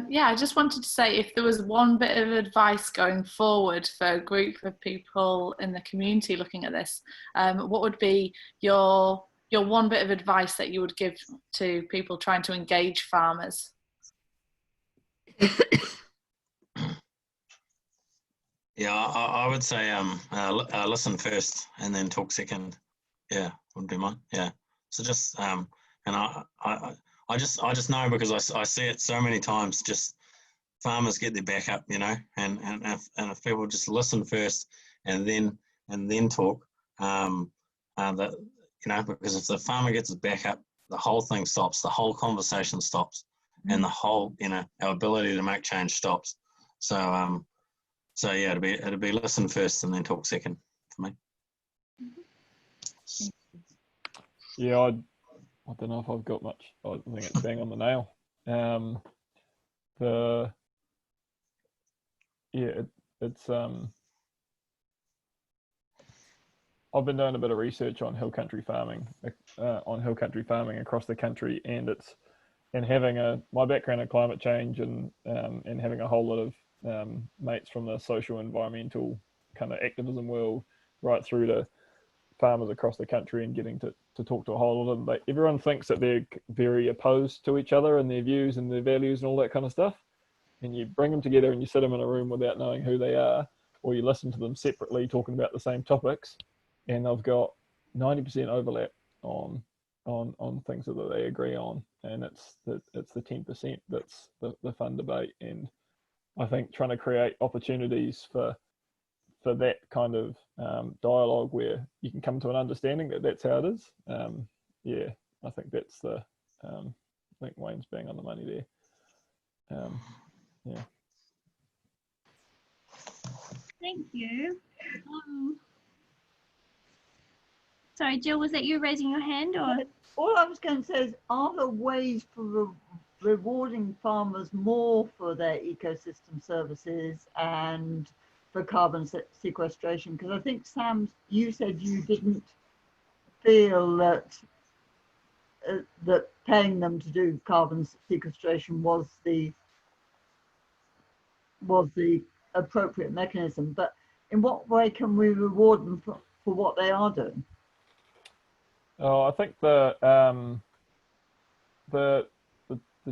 Yeah, I just wanted to say, if there was one bit of advice going forward for a group of people in the community looking at this, what would be your one bit of advice that you would give to people trying to engage farmers? Yeah, I would say listen first and then talk second. Yeah, would be mine. Yeah. So just and I just know, because I see it so many times. Just farmers get their back up, and if people just listen first and then talk, because if the farmer gets his back up, the whole thing stops, the whole conversation stops, and the whole our ability to make change stops. So yeah, it'd be listen first and then talk second for me. Yeah, I don't know if I've got much. I think it's bang on the nail. It's I've been doing a bit of research on hill country farming, across the country, and having my background in climate change and having a whole lot of mates from the social environmental kind of activism world right through to farmers across the country, and getting to talk to a whole lot of them. Everyone thinks that they're very opposed to each other and their views and their values and all that kind of stuff. And you bring them together and you sit them in a room without knowing who they are, or you listen to them separately talking about the same topics, and they've got 90% overlap on things that they agree on. And it's the 10% that's the fun debate. And I think trying to create opportunities for that kind of dialogue where you can come to an understanding that that's how it is. Yeah, I think that's I think Wayne's bang on the money there. Yeah. Thank you. Sorry, Jill, was that you raising your hand, or? All I was going to say is, are there ways for rewarding farmers more for their ecosystem services and for carbon sequestration? Because I think, Sam, you said you didn't feel that that paying them to do carbon sequestration was the was the appropriate mechanism. But in what way can we reward them for what they are doing? Oh, I think the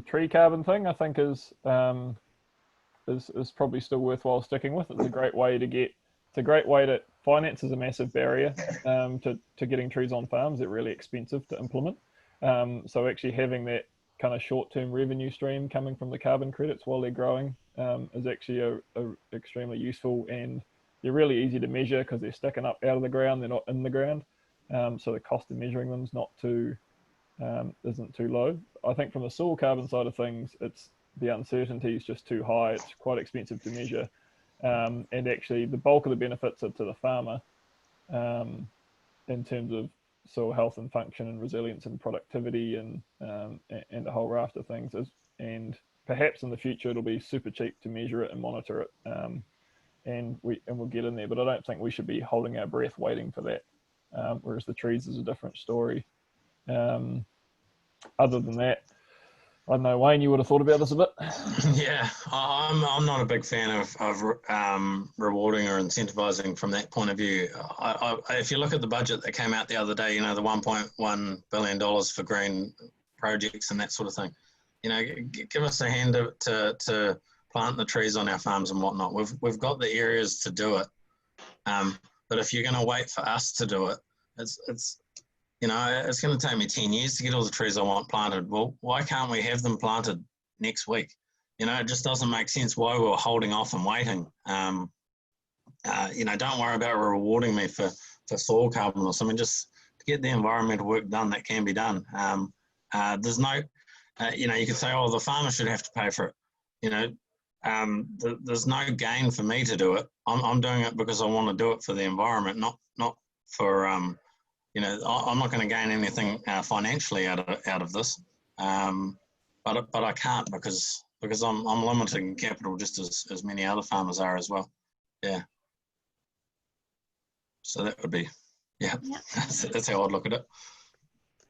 tree carbon thing, I think, is probably still worthwhile sticking with. It's a great way to finance is a massive barrier to getting trees on farms. They're really expensive to implement. So actually having that kind of short-term revenue stream coming from the carbon credits while they're growing is actually a extremely useful, and they're really easy to measure because they're sticking up out of the ground, they're not in the ground. So the cost of measuring them is isn't too low. I think from the soil carbon side of things, the uncertainty is just too high. It's quite expensive to measure, and actually the bulk of the benefits are to the farmer in terms of soil health and function and resilience and productivity and a whole raft of things. And perhaps in the future it'll be super cheap to measure it and monitor it, and we'll get in there. But I don't think we should be holding our breath waiting for that. Whereas the trees is a different story. Other than that, I don't know, Wayne, you would have thought about this a bit. Yeah, I'm not a big fan of rewarding or incentivizing from that point of view. If you look at the budget that came out the other day, the $1.1 billion for green projects and that sort of thing, give us a hand to plant the trees on our farms and whatnot. We've got the areas to do it, but if you're going to wait for us to do it, it's going to take me 10 years to get all the trees I want planted. Well, why can't we have them planted next week? It just doesn't make sense why we're holding off and waiting. Don't worry about rewarding me for soil carbon or something. Just to get the environmental work done that can be done. There's no, you could say, oh, the farmer should have to pay for it. There's no gain for me to do it. I'm doing it because I want to do it for the environment, not for I'm not going to gain anything financially out of this, but I can't because I'm limited in capital just as many other farmers are as well. Yeah. So that would be, yeah. That's how I'd look at it.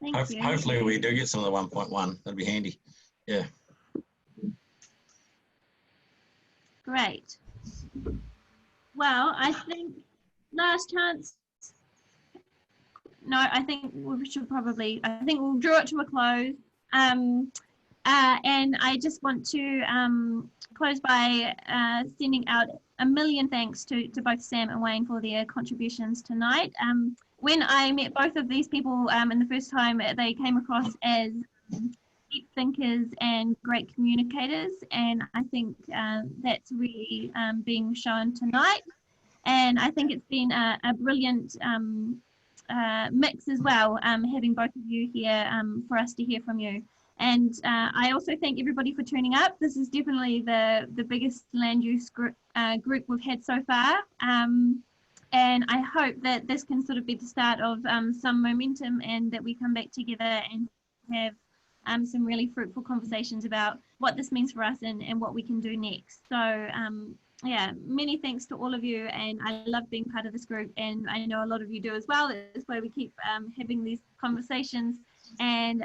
Thank you. Hopefully we do get some of the 1.1. That'd be handy. Yeah. Great. Well, I think last chance. No, I think we should probably, we'll draw it to a close. And I just want to close by sending out a million thanks to both Sam and Wayne for their contributions tonight. When I met both of these people in the first time, they came across as deep thinkers and great communicators. And I think that's really being shown tonight. And I think it's been a brilliant mix as well, having both of you here for us to hear from you. And I also thank everybody for tuning up. This is definitely the biggest land use group we've had so far. And I hope that this can sort of be the start of some momentum, and that we come back together and have some really fruitful conversations about what this means for us and what we can do next. So yeah, many thanks to all of you, and I love being part of this group, and I know a lot of you do as well. That's why we keep having these conversations. And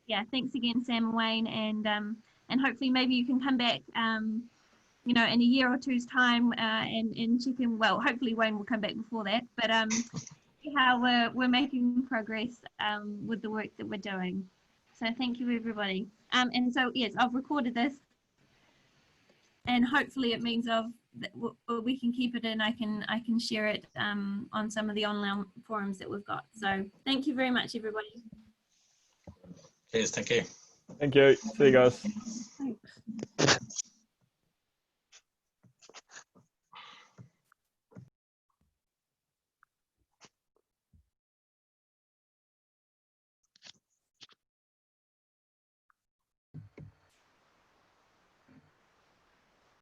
yeah, thanks again, Sam and Wayne, and hopefully maybe you can come back in a year or two's time and check in. Well, hopefully Wayne will come back before that, but see how we're making progress with the work that we're doing. So thank you, everybody. And so yes, I've recorded this, and hopefully it means we can keep it, and I can share it on some of the online forums that we've got. So thank you very much, everybody. Cheers, thank you. Thank you. See you guys. Thanks.